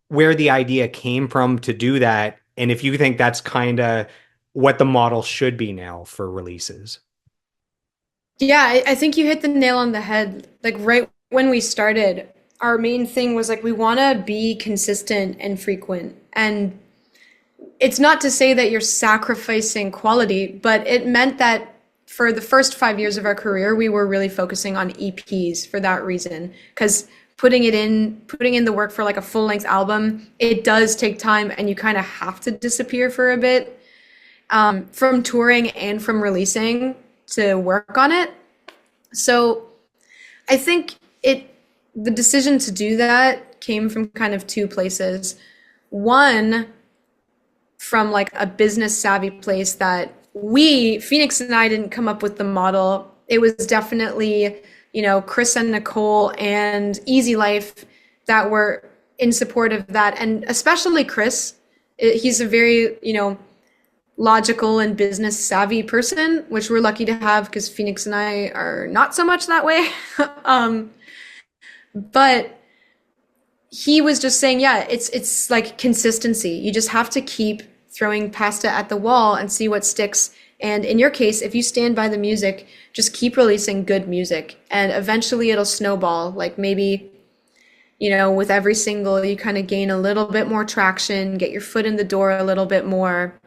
where the idea came from to do that? And if you think that's kind of what the model should be now for releases? Yeah, I think you hit the nail on the head. Like right when we started, our main thing was like we want to be consistent and frequent. And it's not to say that you're sacrificing quality, but it meant that for the first 5 years of our career, we were really focusing on EPs for that reason. Because putting in the work for like a full-length album, it does take time, and you kind of have to disappear for a bit from touring and from releasing to work on it. So I think the decision to do that came from kind of two places. One, from like a business savvy place that Phoenix and I didn't come up with the model. It was definitely, Chris and Nicole and Easy Life that were in support of that. And especially Chris, he's a very, logical and business savvy person, which we're lucky to have because Phoenix and I are not so much that way. But he was just saying, yeah, it's like consistency. You just have to keep throwing pasta at the wall and see what sticks. And in your case, if you stand by the music, just keep releasing good music, and eventually it'll snowball. Like maybe, with every single, you kind of gain a little bit more traction, get your foot in the door a little bit more.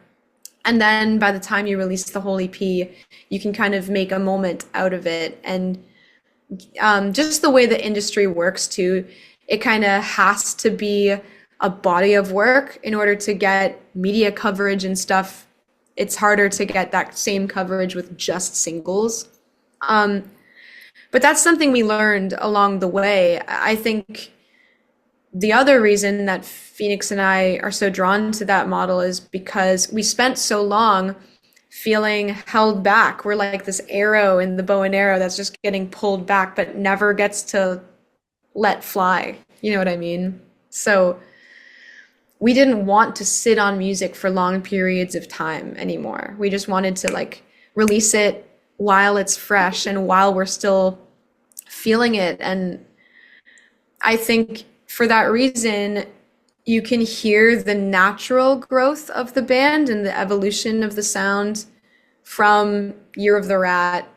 And then by the time you release the whole EP, you can kind of make a moment out of it. And just the way the industry works too, it kind of has to be a body of work in order to get media coverage and stuff. It's harder to get that same coverage with just singles. But that's something we learned along the way. I think the other reason that Phoenix and I are so drawn to that model is because we spent so long feeling held back. We're like this arrow in the bow and arrow that's just getting pulled back, but never gets to let fly. You know what I mean? So we didn't want to sit on music for long periods of time anymore. We just wanted to like release it while it's fresh and while we're still feeling it. And I think for that reason, you can hear the natural growth of the band and the evolution of the sound from Year of the Rat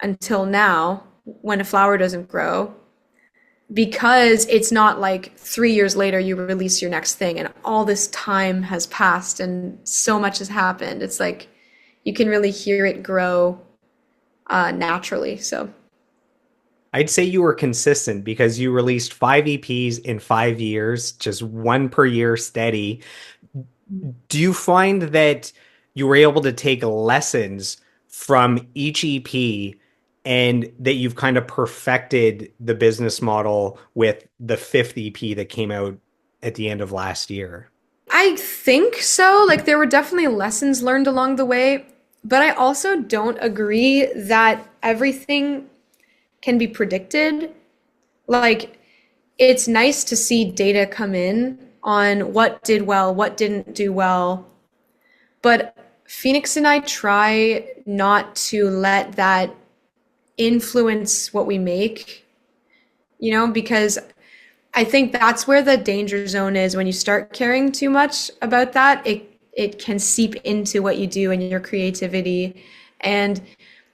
until now, When a Flower Doesn't Grow, because it's not like 3 years later you release your next thing and all this time has passed and so much has happened. It's like you can really hear it grow naturally. So I'd say you were consistent because you released 5 EPs in 5 years, just one per year steady. Do you find that you were able to take lessons from each EP and that you've kind of perfected the business model with the fifth EP that came out at the end of last year? I think so. Like there were definitely lessons learned along the way, but I also don't agree that everything can be predicted. Like it's nice to see data come in on what did well, what didn't do well. But Phoenix and I try not to let that influence what we make, because I think that's where the danger zone is. When you start caring too much about that, it can seep into what you do and your creativity. And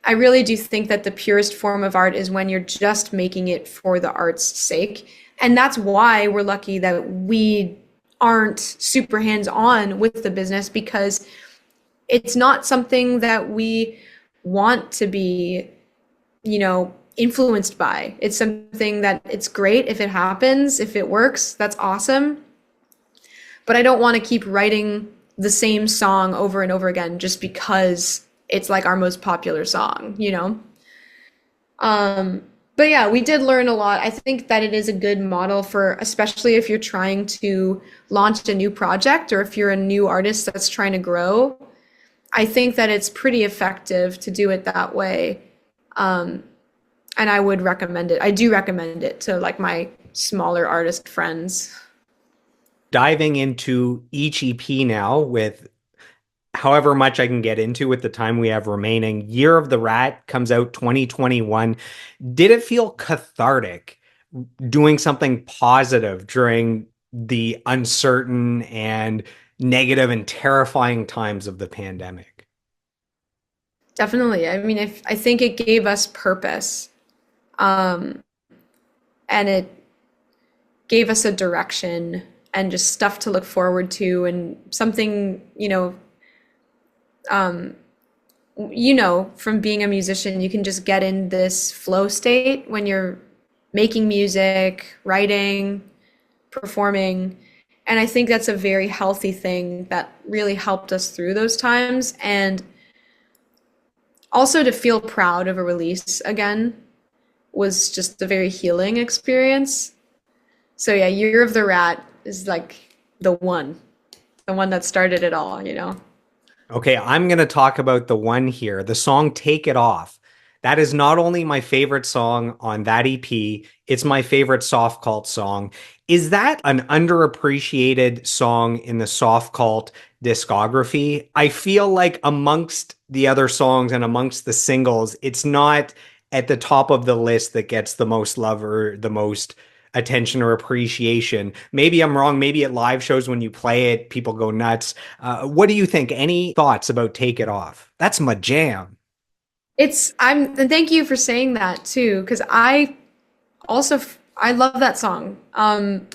I really do think that the purest form of art is when you're just making it for the art's sake. And that's why we're lucky that we aren't super hands-on with the business, because it's not something that we want to be, influenced by. It's something that it's great if it happens, if it works, that's awesome. But I don't want to keep writing the same song over and over again just because it's like our most popular song, But yeah, we did learn a lot. I think that it is a good model for, especially if you're trying to launch a new project or if you're a new artist that's trying to grow. I think that it's pretty effective to do it that way. And I would recommend it. I do recommend it to like my smaller artist friends. Diving into each EP now with however much I can get into with the time we have remaining. Year of the Rat comes out 2021. Did it feel cathartic doing something positive during the uncertain and negative and terrifying times of the pandemic? Definitely. I mean, I think it gave us purpose, and it gave us a direction and just stuff to look forward to and something, from being a musician, you can just get in this flow state when you're making music, writing, performing. And I think that's a very healthy thing that really helped us through those times. And also to feel proud of a release again was just a very healing experience. So yeah, Year of the Rat is like the one that started it all, Okay, I'm going to talk about the one here, the song Take It Off. That is not only my favorite song on that EP, it's my favorite Softcult song. Is that an underappreciated song in the Softcult discography? I feel like amongst the other songs and amongst the singles, it's not at the top of the list that gets the most love or the most attention or appreciation. Maybe I'm wrong. Maybe at live shows when you play it, people go nuts. What do you think? Any thoughts about Take It Off? That's my jam. And thank you for saying that too, because I also I love that song. And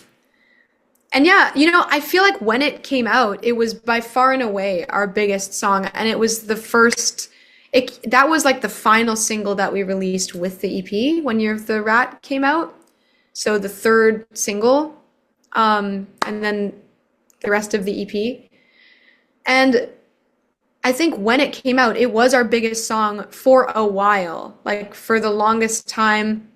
yeah, I feel like when it came out, it was by far and away our biggest song, and it was the first. That was like the final single that we released with the EP when Year of the Rat came out. So the third single, and then the rest of the EP. And I think when it came out, it was our biggest song for a while, like for the longest time.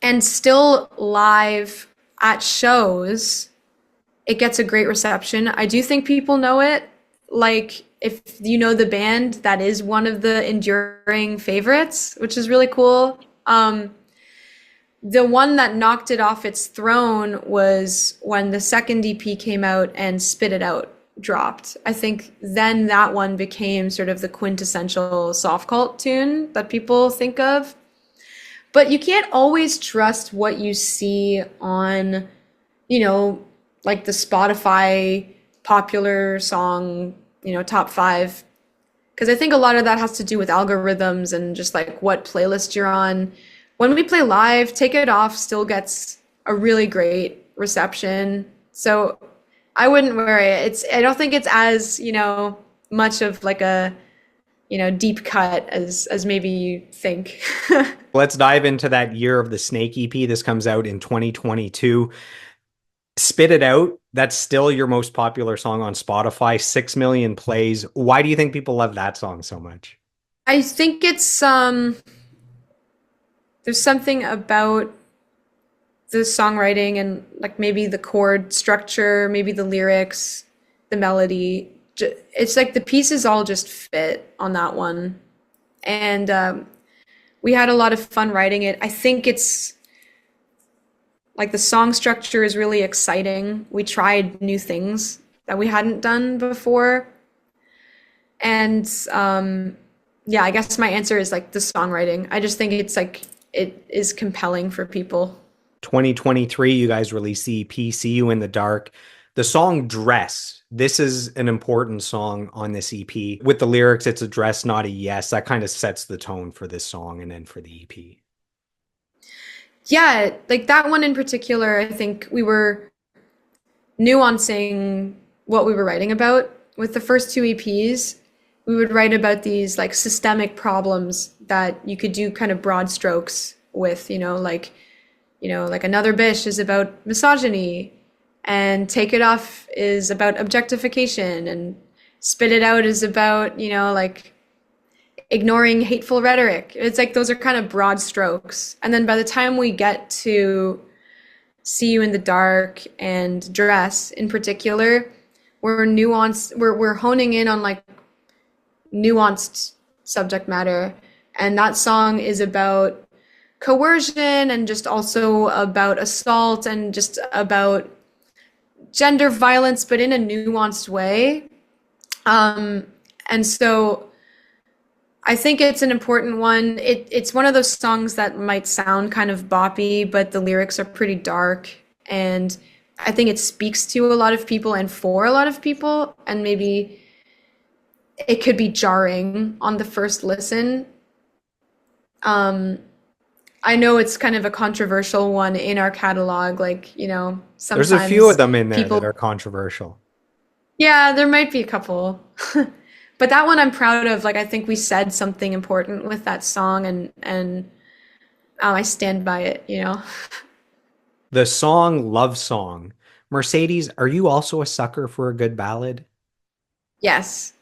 And still live at shows, it gets a great reception. I do think people know it. Like, if you know the band, that is one of the enduring favorites, which is really cool. The one that knocked it off its throne was when the second EP came out and Spit It Out dropped. I think then that one became sort of the quintessential Softcult tune that people think of. But you can't always trust what you see on, like the Spotify popular song, top 5. Because I think a lot of that has to do with algorithms and just like what playlist you're on. When we play live, Take It Off still gets a really great reception. So I wouldn't worry. I don't think it's as, much of like a, deep cut as maybe you think. Let's dive into that Year of the Snake EP. This comes out in 2022. Spit It Out, that's still your most popular song on Spotify, 6 million plays. Why do you think people love that song so much? I think it's there's something about the songwriting and like maybe the chord structure, maybe the lyrics, the melody. It's like the pieces all just fit on that one. And we had a lot of fun writing it. I think it's like the song structure is really exciting. We tried new things that we hadn't done before. And yeah, I guess my answer is like the songwriting. I just think it's like it is compelling for people. 2023, you guys released the EP, See You in the Dark. The song Dress, this is an important song on this EP. With the lyrics, it's a dress, not a yes. That kind of sets the tone for this song and then for the EP. Yeah, like that one in particular, I think we were nuancing what we were writing about. With the first 2 EPs, we would write about these like systemic problems that you could do kind of broad strokes with, like Another Bish is about misogyny, and Take It Off is about objectification, and Spit It Out is about, like ignoring hateful rhetoric. It's like those are kind of broad strokes. And then by the time we get to See You in the Dark and Dress in particular, we're nuanced, we're honing in on like nuanced subject matter. And that song is about coercion and just also about assault and just about gender violence, but in a nuanced way. And so I think it's an important one. It's one of those songs that might sound kind of boppy, but the lyrics are pretty dark. And I think it speaks to a lot of people and for a lot of people. And maybe it could be jarring on the first listen. I know it's kind of a controversial one in our catalog. Like, sometimes there's a few of them in there that are controversial. Yeah, there might be a couple. But that one I'm proud of. Like, I think we said something important with that song, and I stand by it, The song Love Song. Mercedes, are you also a sucker for a good ballad? Yes.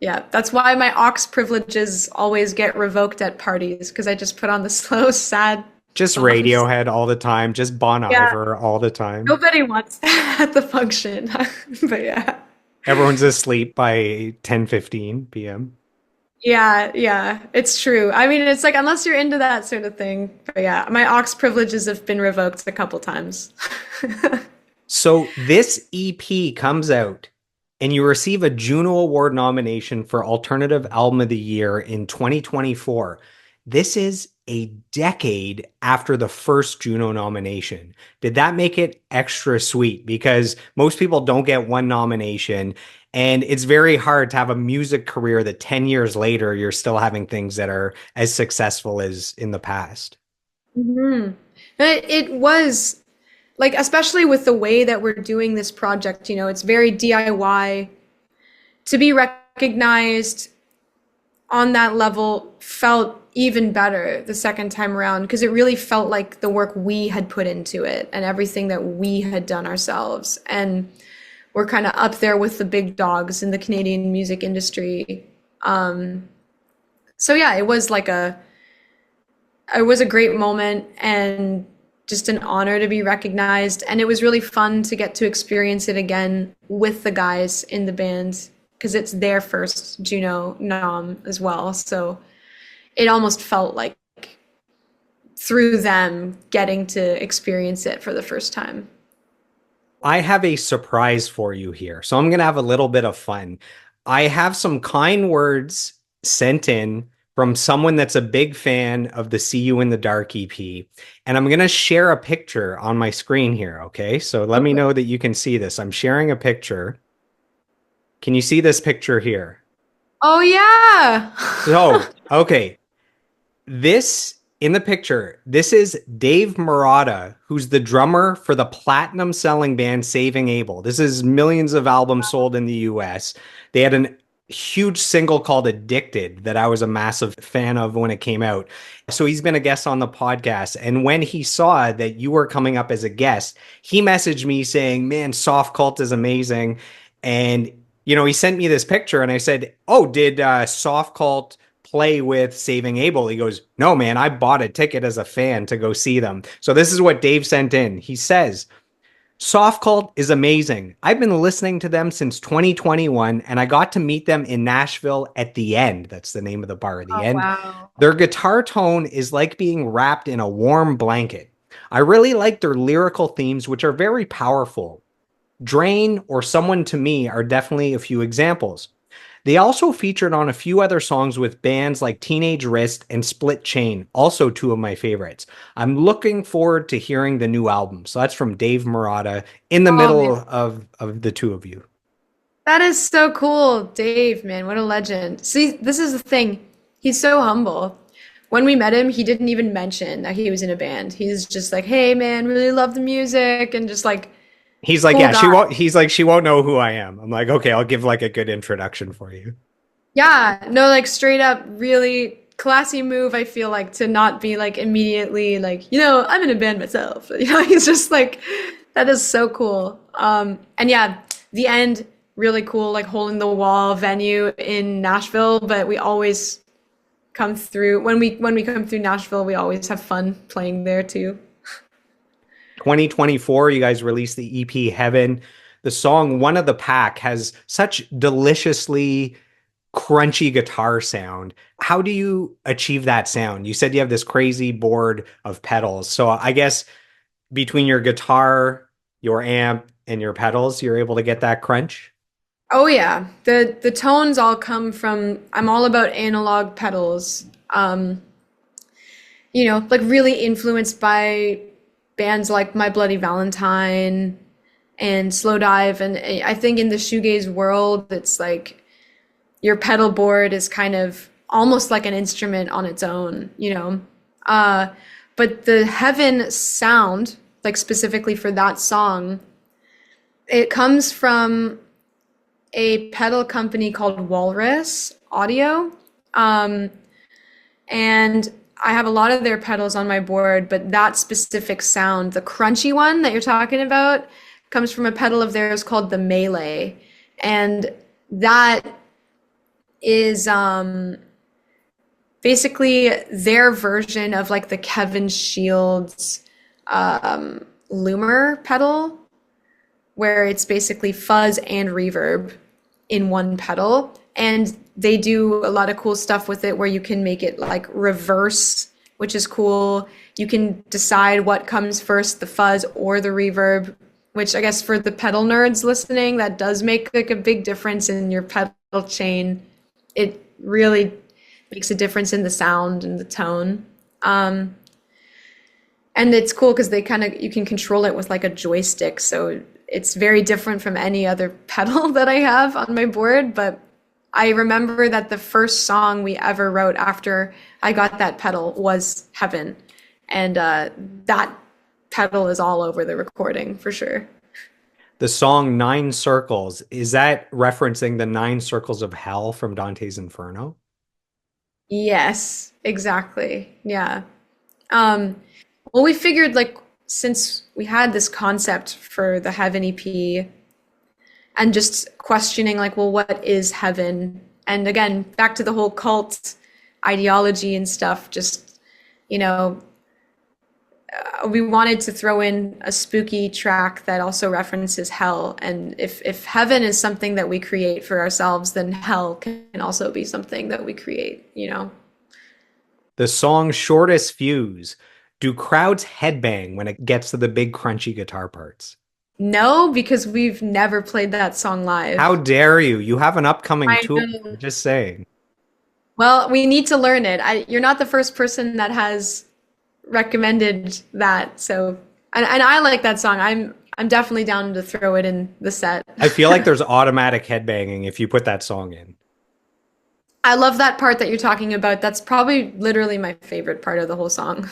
Yeah, that's why my aux privileges always get revoked at parties, because I just put on the slow, sad Just songs. Radiohead all the time, just Bon Iver all the time. Nobody wants that at the function. But yeah. Everyone's asleep by 10:15 p.m. Yeah, it's true. I mean, it's like, unless you're into that sort of thing. But yeah, my aux privileges have been revoked a couple times. So this EP comes out and you receive a Juno Award nomination for Alternative Album of the Year in 2024. This is a decade after the first Juno nomination. Did that make it extra sweet? Because most people don't get one nomination, and it's very hard to have a music career that 10 years later, you're still having things that are as successful as in the past. Mm-hmm. It was like, especially with the way that we're doing this project, it's very DIY. To be recognized on that level felt even better the second time around because it really felt like the work we had put into it and everything that we had done ourselves. And we're kind of up there with the big dogs in the Canadian music industry. So yeah, it was a great moment and just an honor to be recognized. And it was really fun to get to experience it again with the guys in the band because it's their first Juno nom as well. So it almost felt like through them getting to experience it for the first time. I have a surprise for you here. So I'm going to have a little bit of fun. I have some kind words sent in from someone that's a big fan of the See You in the Dark EP. And I'm going to share a picture on my screen here. Okay. So let me know that you can see this. I'm sharing a picture. Can you see this picture here? Oh, yeah. So, okay. This in the picture, this is Dave Murata, who's the drummer for the platinum selling band Saving Abel. This is millions of albums sold in the US. They had a huge single called Addicted that I was a massive fan of when it came out. So he's been a guest on the podcast. And when he saw that you were coming up as a guest, he messaged me saying, man, Softcult is amazing. And, he sent me this picture and I said, oh, did Softcult play with Saving Abel? He goes, no, man, I bought a ticket as a fan to go see them. So this is what Dave sent in. He says, Softcult is amazing. I've been listening to them since 2021, and I got to meet them in Nashville at The End. That's the name of the bar, The End. Wow. Their guitar tone is like being wrapped in a warm blanket. I really like their lyrical themes, which are very powerful. Drain or Someone to Me are definitely a few examples. They also featured on a few other songs with bands like Teenage Wrist and Split Chain, also two of my favorites. I'm looking forward to hearing the new album. So that's from Dave Murata in the middle of the two of you. That is so cool. Dave, man, what a legend. See, this is the thing. He's so humble. When we met him, he didn't even mention that he was in a band. He's just like, hey, man, really love the music. And just like, he's like, cool yeah, guy. she won't know who I am. I'm like, okay, I'll give like a good introduction for you. Yeah, no, like straight up, really classy move, I feel like, to not be like immediately like, I'm in a band myself. He's just like, that is so cool. And yeah, The End, really cool, like hole in the wall venue in Nashville, but we always come through when we come through Nashville, we always have fun playing there too. 2024, you guys released the EP Heaven. The song One of the Pack has such deliciously crunchy guitar sound. How do you achieve that sound? You said you have this crazy board of pedals. So I guess between your guitar, your amp, and your pedals, you're able to get that crunch? Oh yeah, the tones all come from, I'm all about analog pedals. Like really influenced by bands like My Bloody Valentine and Slow Dive. And I think in the shoegaze world, it's like your pedal board is kind of almost like an instrument on its own, but the Heaven sound, like specifically for that song, it comes from a pedal company called Walrus Audio. And I have a lot of their pedals on my board, but that specific sound, the crunchy one that you're talking about, comes from a pedal of theirs called the Melee. And that is basically their version of like the Kevin Shields Loomer pedal, where it's basically fuzz and reverb in one pedal. And they do a lot of cool stuff with it where you can make it like reverse, which is cool. You can decide what comes first, the fuzz or the reverb, which I guess for the pedal nerds listening, that does make like a big difference in your pedal chain. It really makes a difference in the sound and the tone. And it's cool because you can control it with like a joystick. So it's very different from any other pedal that I have on my board. But I remember that the first song we ever wrote after I got that pedal was Heaven. And that pedal is all over the recording for sure. The song Nine Circles, is that referencing the nine circles of hell from Dante's Inferno? Yes, exactly. Yeah. Um, well, we figured like since we had this concept for the Heaven EP and just questioning like, well, what is heaven? And again, back to the whole cult ideology and stuff, just, you know, we wanted to throw in a spooky track that also references hell. And if heaven is something that we create for ourselves, then hell can also be something that we create, you know? The song Shortest Fuse. Do crowds headbang when it gets to the big crunchy guitar parts? No, because we've never played that song live. How dare you? You have an upcoming I tour. know. I'm just saying. Well, we need to learn it. You're not the first person that has recommended that. So, and I like that song. I'm definitely down to throw it in the set. I feel like there's automatic headbanging if you put that song in. I love that part that you're talking about. That's probably literally my favorite part of the whole song.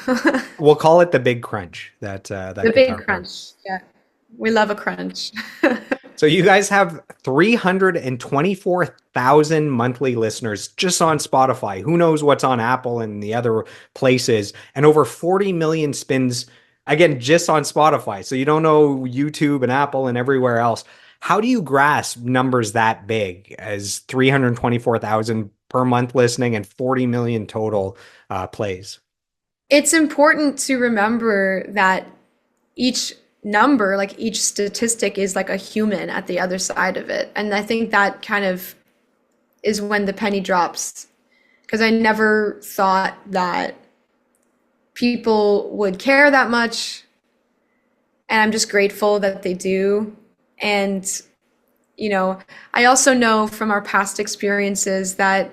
We'll call it the big crunch. That The guitar big part. crunch. Yeah. We love a crunch. So you guys have 324,000 monthly listeners just on Spotify. Who knows what's on Apple and the other places, and over 40 million spins, again, just on Spotify. So you don't know YouTube and Apple and everywhere else. How do you grasp numbers that big as 324,000 per month listening and 40 million total plays? It's important to remember that each number, like each statistic, is like a human at the other side of it. And I think that kind of is when the penny drops. Because I never thought that people would care that much. And I'm just grateful that they do. And, you know, I also know from our past experiences that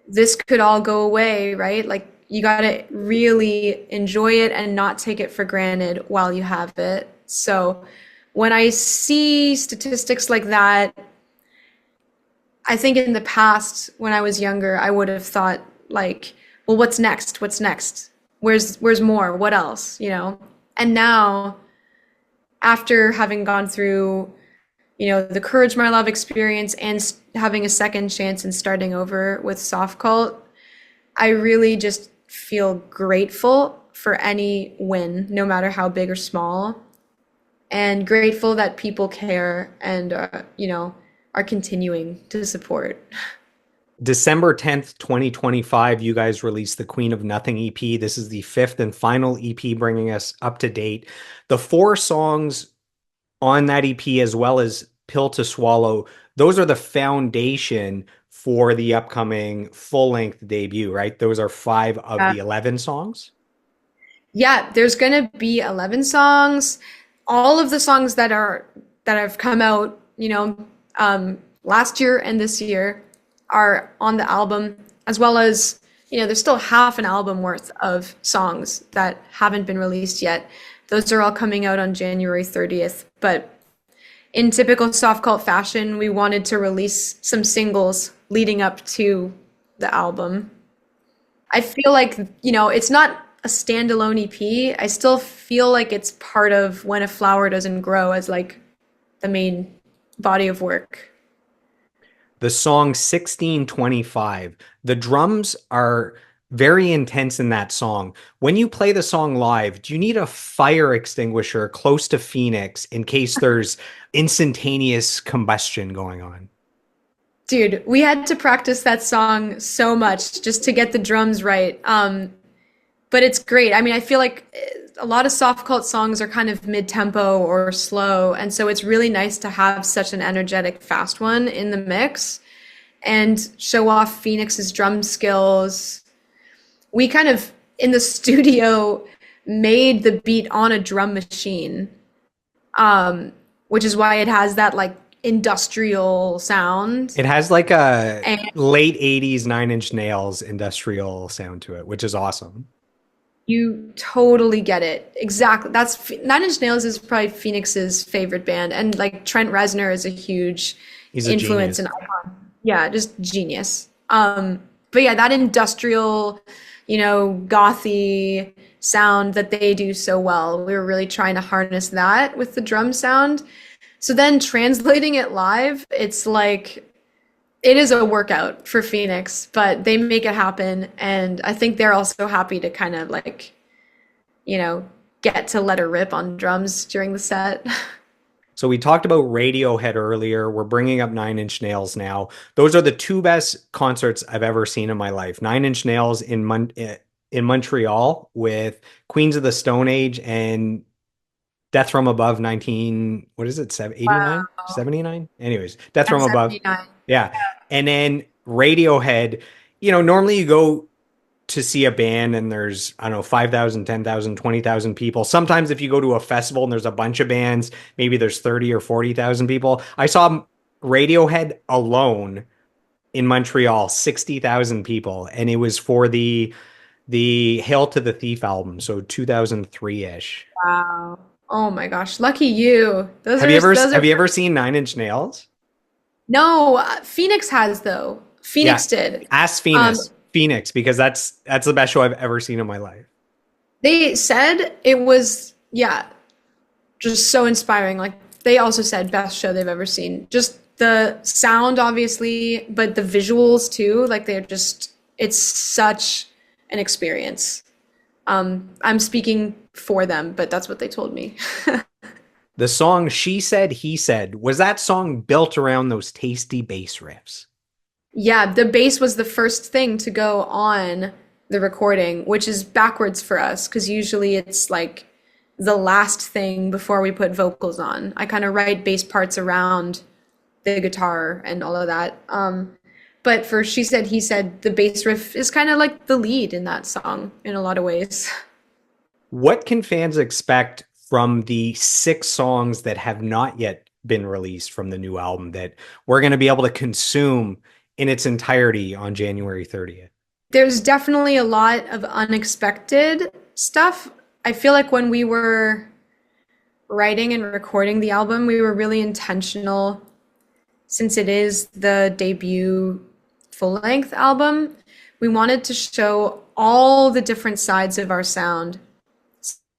this could all go away, right? Like, you got to really enjoy it and not take it for granted while you have it. So when I see statistics like that, I think in the past, when I was younger, I would have thought like, well, what's next? What's next? Where's more? What else? You know? And now, after having gone through, you know, the Courage My Love experience and having a second chance and starting over with Softcult, I really just feel grateful for any win, no matter how big or small, and grateful that people care and, you know, are continuing to support. December 10th, 2025, you guys released the Queen of Nothing EP. This is the fifth and final EP, bringing us up to date. The 4 songs on that EP, as well as Pill to Swallow, those are the foundation for the upcoming full-length debut, right? Those are 5 of the 11 songs? Yeah, there's gonna be 11 songs. All of the songs that have come out, you know, last year and this year are on the album, as well as, you know, there's still half an album worth of songs that haven't been released yet. Those are all coming out on January 30th. But in typical Softcult fashion, we wanted to release some singles leading up to the album. I feel like, you know, it's not a standalone EP. I still feel like it's part of When a Flower Doesn't Grow as like the main body of work. The song 1625, the drums are very intense in that song. When you play the song live, do you need a fire extinguisher close to Phoenix in case there's instantaneous combustion going on? Dude, we had to practice that song so much just to get the drums right. But it's great. I mean, I feel like a lot of Softcult songs are kind of mid-tempo or slow, and so it's really nice to have such an energetic, fast one in the mix and show off Phoenix's drum skills. We kind of, in the studio, made the beat on a drum machine, which is why it has that like industrial sound. It has like a late 80s Nine Inch Nails industrial sound to it, which is awesome. You totally get it. Exactly. That's Nine Inch Nails is probably Phoenix's favorite band, and like Trent Reznor is a huge influence and icon. Yeah, just genius. But yeah, that industrial gothy sound that they do so well. We were really trying to harness that with the drum sound. So then translating it live, it's like it is a workout for Phoenix, but they make it happen. And I think they're also happy to kind of like, you know, get to let her rip on drums during the set. So we talked about Radiohead earlier. We're bringing up Nine Inch Nails now. Those are the two best concerts I've ever seen in my life. Nine Inch Nails in Montreal with Queens of the Stone Age and Death from Above 19, what is it, 89? Wow. 79? Anyways, Death At from Above. 79. Yeah. And then Radiohead, normally you go to see a band and there's, I don't know, 5,000, 10,000, 20,000 people. Sometimes if you go to a festival and there's a bunch of bands, maybe there's 30 or 40,000 people. I saw Radiohead alone in Montreal, 60,000 people. And it was for the Hail to the Thief album. So 2003-ish. Wow. Oh my gosh. Lucky you. Have you ever Those are have you ever seen Nine Inch Nails? No, Phoenix has though. Yeah. Phoenix did. Ask Um, Phoenix, because that's the best show I've ever seen in my life. they said it was, yeah, just so inspiring. Like they also said best show they've ever seen. Just the sound, obviously, but the visuals too. Like it's such an experience. I'm speaking for them, but that's what they told me. The song She Said, He Said, was that song built around those tasty bass riffs? Yeah, the bass was the first thing to go on the recording, which is backwards for us because usually it's like the last thing before we put vocals on. I kind of write bass parts around the guitar and all of that. But for She Said, He Said, the bass riff is kind of like the lead in that song in a lot of ways. What can fans expect from the 6 songs that have not yet been released from the new album that we're going to be able to consume in its entirety on January 30th? There's definitely a lot of unexpected stuff. I feel like when we were writing and recording the album, we were really intentional since it is the debut full-length album. We wanted to show all the different sides of our sound.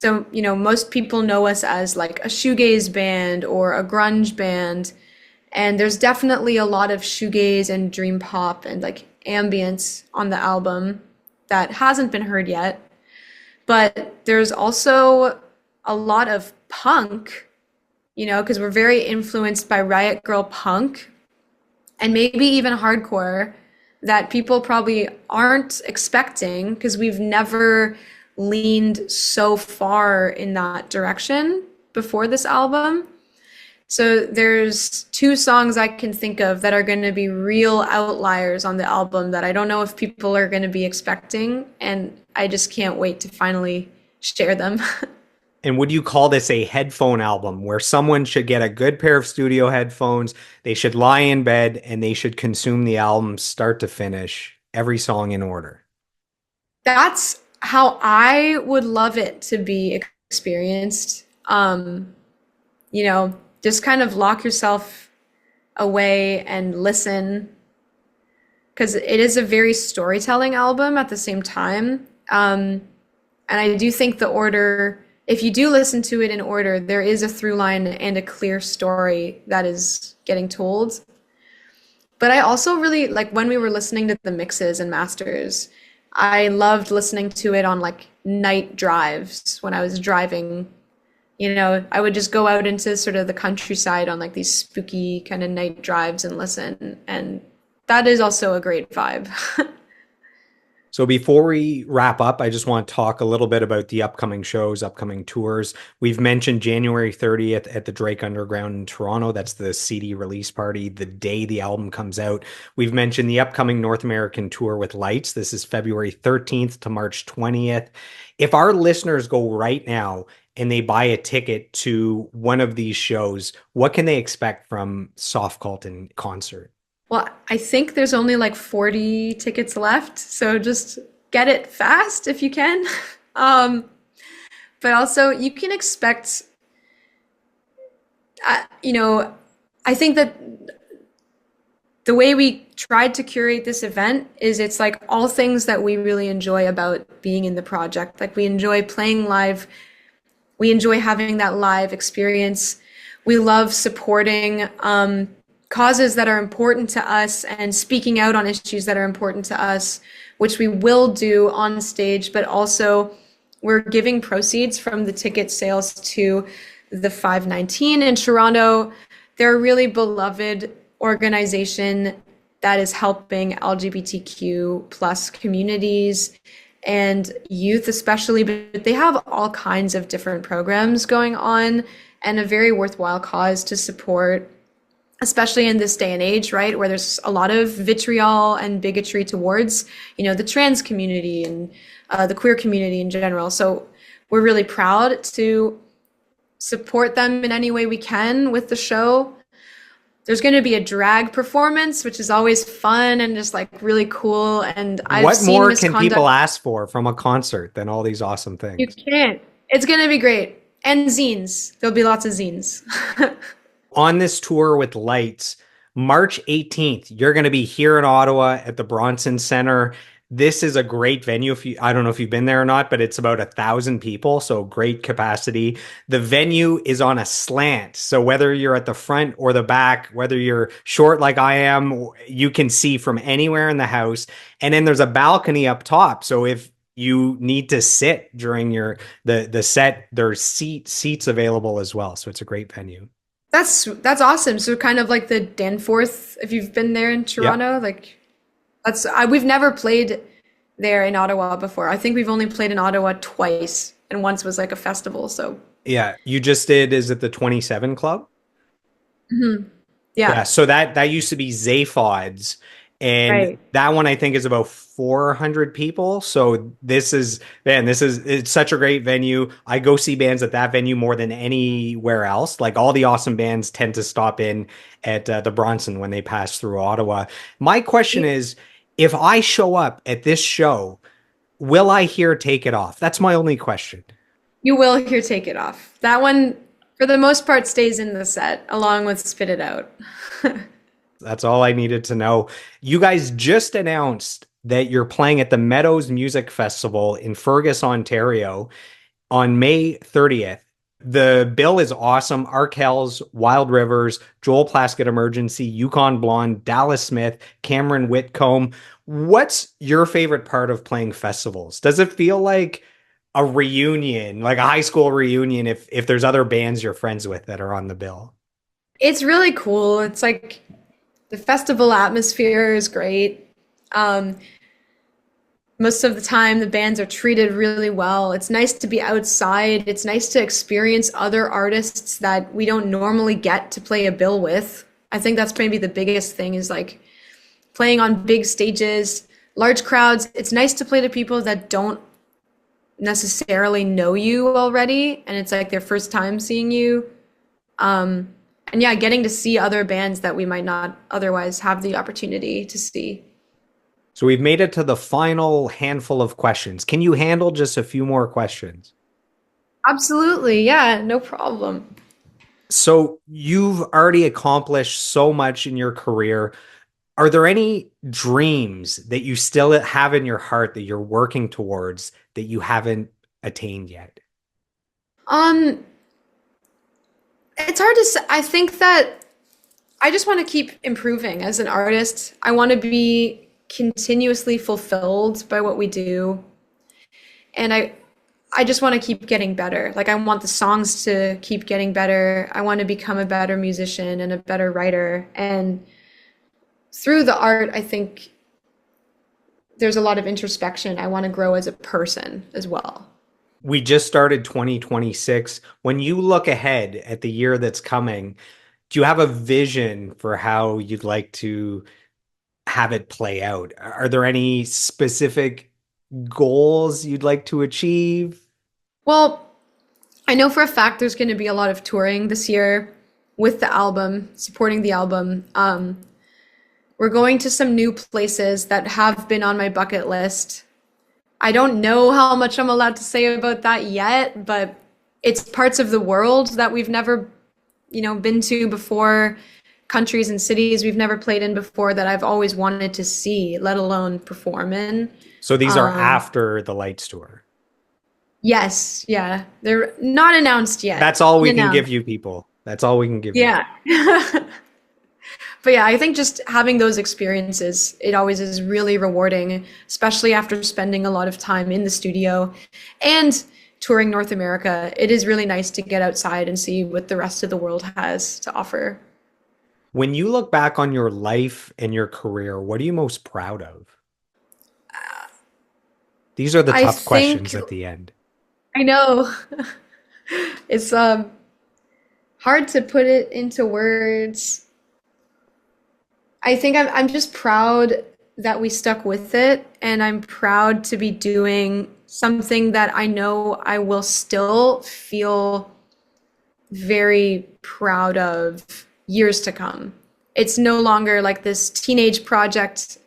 So, most people know us as like a shoegaze band or a grunge band. And there's definitely a lot of shoegaze and dream pop and like ambience on the album that hasn't been heard yet. But there's also a lot of punk, because we're very influenced by Riot Grrrl punk and maybe even hardcore that people probably aren't expecting because we've never leaned so far in that direction before this album. So there's 2 songs I can think of that are going to be real outliers on the album that I don't know if people are going to be expecting, and I just can't wait to finally share them. And would you call this a headphone album where someone should get a good pair of studio headphones, they should lie in bed, and they should consume the album start to finish, every song in order? That's how I would love it to be experienced. Just kind of lock yourself away and listen because it is a very storytelling album at the same time. And I do think the order, if you do listen to it in order, there is a through line and a clear story that is getting told. But I also really, like when we were listening to the mixes and masters, I loved listening to it on like night drives when I was driving. I would just go out into sort of the countryside on like these spooky kind of night drives and listen. And that is also a great vibe. So before we wrap up, I just want to talk a little bit about the upcoming shows, upcoming tours. We've mentioned January 30th at the Drake Underground in Toronto. That's the CD release party, the day the album comes out. We've mentioned the upcoming North American tour with Lights. This is February 13th to March 20th. If our listeners go right now and they buy a ticket to one of these shows, what can they expect from Softcult in concert? Well, I think there's only like 40 tickets left, so just get it fast if you can. But also you can expect, I think that the way we tried to curate this event is it's like all things that we really enjoy about being in the project. Like we enjoy playing live, we enjoy having that live experience. We love supporting causes that are important to us and speaking out on issues that are important to us, which we will do on stage, but also we're giving proceeds from the ticket sales to the 519 in Toronto. They're a really beloved organization that is helping LGBTQ plus communities and youth especially, but they have all kinds of different programs going on and a very worthwhile cause to support, especially in this day and age, right, where there's a lot of vitriol and bigotry towards, the trans community and the queer community in general. So we're really proud to support them in any way we can with the show. There's going to be a drag performance, which is always fun and just like really cool. And what more can people ask for from a concert than all these awesome things? You can't. It's going to be great. And zines. There'll be lots of zines. On this tour with Lights, March 18th, you're going to be here in Ottawa at the Bronson Center. This is a great venue. I don't know if you've been there or not, but it's about 1,000 people, so great capacity. The venue is on a slant, so whether you're at the front or the back, whether you're short like I am, you can see from anywhere in the house. And then there's a balcony up top, so if you need to sit during the set, there's seats available as well. So it's a great venue. That's awesome. So kind of like the Danforth, if you've been there in Toronto, yep. Like we've never played there in Ottawa before. I think we've only played in Ottawa twice, and once was like a festival. So yeah, you just did. Is it the 27 Club? Mm-hmm. Yeah. So that used to be Zaphod's, and right. That one I think is about 400 people. So it's such a great venue. I go see bands at that venue more than anywhere else. Like all the awesome bands tend to stop in at the Bronson when they pass through Ottawa. My question is, if I show up at this show, will I hear Take It Off? That's my only question. You will hear Take It Off. That one, for the most part, stays in the set along with Spit It Out. That's all I needed to know. You guys just announced that you're playing at the Meadows Music Festival in Fergus, Ontario on May 30th. The bill is awesome. Arkells, Wild Rivers, Joel Plaskett Emergency, Yukon Blonde, Dallas Smith, Cameron Whitcomb. What's your favorite part of playing festivals? Does it feel like a reunion, like a high school reunion, if there's other bands you're friends with that are on the bill? It's really cool. It's like the festival atmosphere is great. Most of the time the bands are treated really well. It's nice to be outside. It's nice to experience other artists that we don't normally get to play a bill with. I think that's maybe the biggest thing is like playing on big stages, large crowds. It's nice to play to people that don't necessarily know you already, and it's like their first time seeing you. And yeah, getting to see other bands that we might not otherwise have the opportunity to see. So we've made it to the final handful of questions. Can you handle just a few more questions? Absolutely. Yeah, no problem. So you've already accomplished so much in your career. Are there any dreams that you still have in your heart that you're working towards that you haven't attained yet? It's hard to say. I think that I just want to keep improving as an artist. I want to be continuously fulfilled by what we do. And I just want to keep getting better. Like I want the songs to keep getting better. I want to become a better musician and a better writer. And through the art, I think there's a lot of introspection. I want to grow as a person as well. We just started 2026. When you look ahead at the year that's coming, do you have a vision for how you'd like to have it play out? Are there any specific goals you'd like to achieve? Well, I know for a fact there's going to be a lot of touring this year with the album, supporting the album. We're going to some new places that have been on my bucket list. I don't know how much I'm allowed to say about that yet, but it's parts of the world that we've never, been to before. countries and cities we've never played in before that I've always wanted to see, let alone perform in. So these are Um, after the Lights tour. yes, yeah, they're not announced yet. That's all we can give Unannounced. you, people. That's all we can give you. Yeah. But yeah, I think just having those experiences, it always is really rewarding, especially after spending a lot of time in the studio and touring North America. It is really nice to get outside and see what the rest of the world has to offer. When you look back on your life and your career, what are you most proud of? These are the I tough think questions at the end. I know it's hard to put it into words. I think I'm just proud that we stuck with it, and I'm proud to be doing something that I know I will still feel very proud of years to come. It's no longer like this teenage project,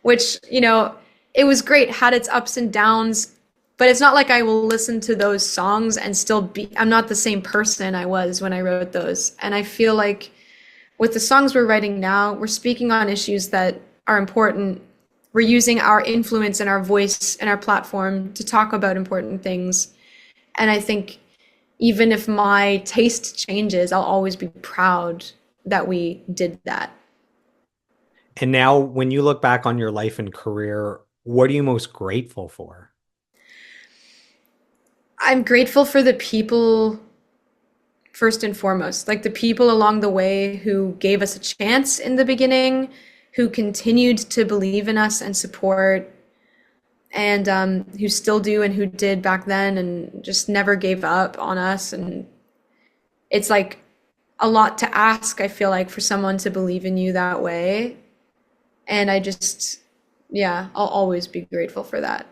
which, it was great, had its ups and downs, but it's not like I will listen to those songs and still I'm not the same person I was when I wrote those. And I feel like with the songs we're writing now, we're speaking on issues that are important. We're using our influence and our voice and our platform to talk about important things. And I think even if my taste changes, I'll always be proud that we did that. And now, when you look back on your life and career, what are you most grateful for? I'm grateful for the people first and foremost, like the people along the way who gave us a chance in the beginning, who continued to believe in us and support, and who still do and who did back then and just never gave up on us. And it's like a lot to ask, I feel like, for someone to believe in you that way. And yeah, I'll always be grateful for that.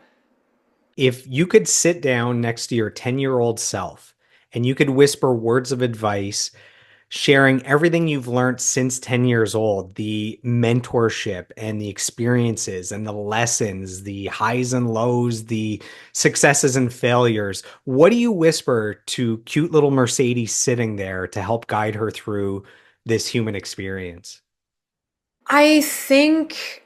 If you could sit down next to your 10-year-old self and you could whisper words of advice, sharing everything you've learned since 10 years old, the mentorship and the experiences and the lessons, the highs and lows, the successes and failures, what do you whisper to cute little Mercedes sitting there to help guide her through this human experience? I think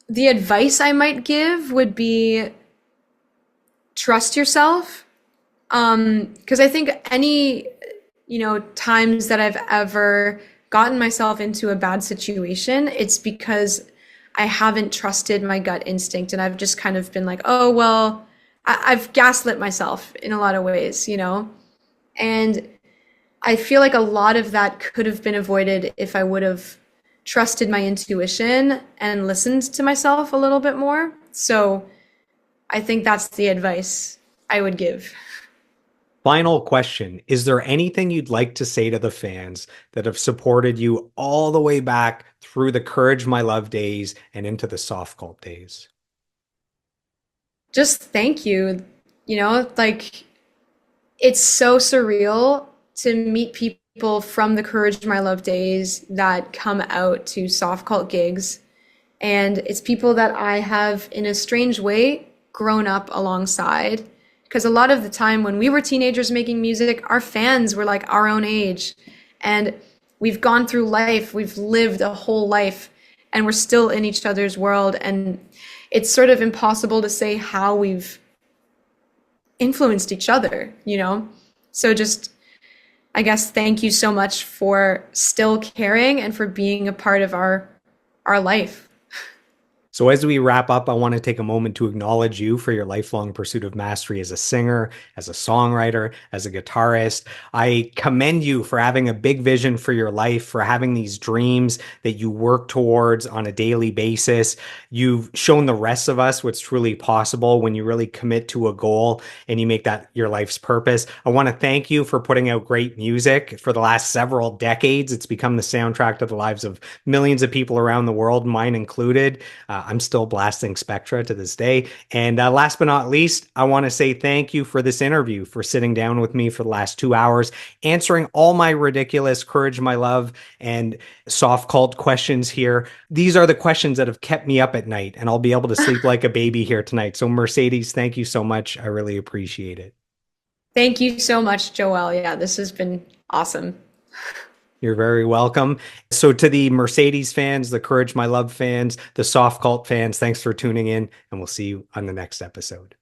the advice I might give would be trust yourself. Because I think any, times that I've ever gotten myself into a bad situation, it's because I haven't trusted my gut instinct and I've just kind of been like, oh, well, I've gaslit myself in a lot of ways. And I feel like a lot of that could have been avoided if I would have trusted my intuition and listened to myself a little bit more. So I think that's the advice I would give. Final question. Is there anything you'd like to say to the fans that have supported you all the way back through the Courage My Love days and into the Softcult days? Just thank you. Like it's so surreal to meet people from the Courage My Love days that come out to Softcult gigs. And it's people that I have, in a strange way, grown up alongside. Because a lot of the time when we were teenagers making music, our fans were like our own age. And we've gone through life, we've lived a whole life, and we're still in each other's world. And it's sort of impossible to say how we've influenced each other. So just, I guess, thank you so much for still caring and for being a part of our life. So as we wrap up, I want to take a moment to acknowledge you for your lifelong pursuit of mastery as a singer, as a songwriter, as a guitarist. I commend you for having a big vision for your life, for having these dreams that you work towards on a daily basis. You've shown the rest of us what's truly possible when you really commit to a goal and you make that your life's purpose. I want to thank you for putting out great music for the last several decades. It's become the soundtrack to the lives of millions of people around the world, mine included. I'm still blasting Spectra to this day. And last but not least, I want to say thank you for this interview, for sitting down with me for the last 2 hours, answering all my ridiculous Courage, My Love, and Softcult questions here. These are the questions that have kept me up at night, and I'll be able to sleep like a baby here tonight. So Mercedes, thank you so much. I really appreciate it. Thank you so much, Joelle. Yeah, this has been awesome. You're very welcome. So to the Mercedes fans, the Courage My Love fans, the Softcult fans, thanks for tuning in, and we'll see you on the next episode.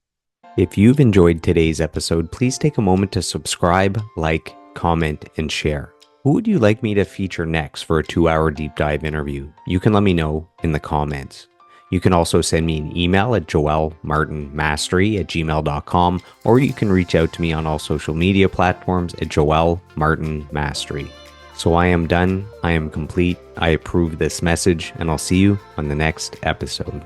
If you've enjoyed today's episode, please take a moment to subscribe, like, comment, and share. Who would you like me to feature next for a 2-hour deep dive interview? You can let me know in the comments. You can also send me an email at joelmartinmastery@gmail.com, or you can reach out to me on all social media platforms at joelmartinmastery. So I am done. I am complete. I approve this message, and I'll see you on the next episode.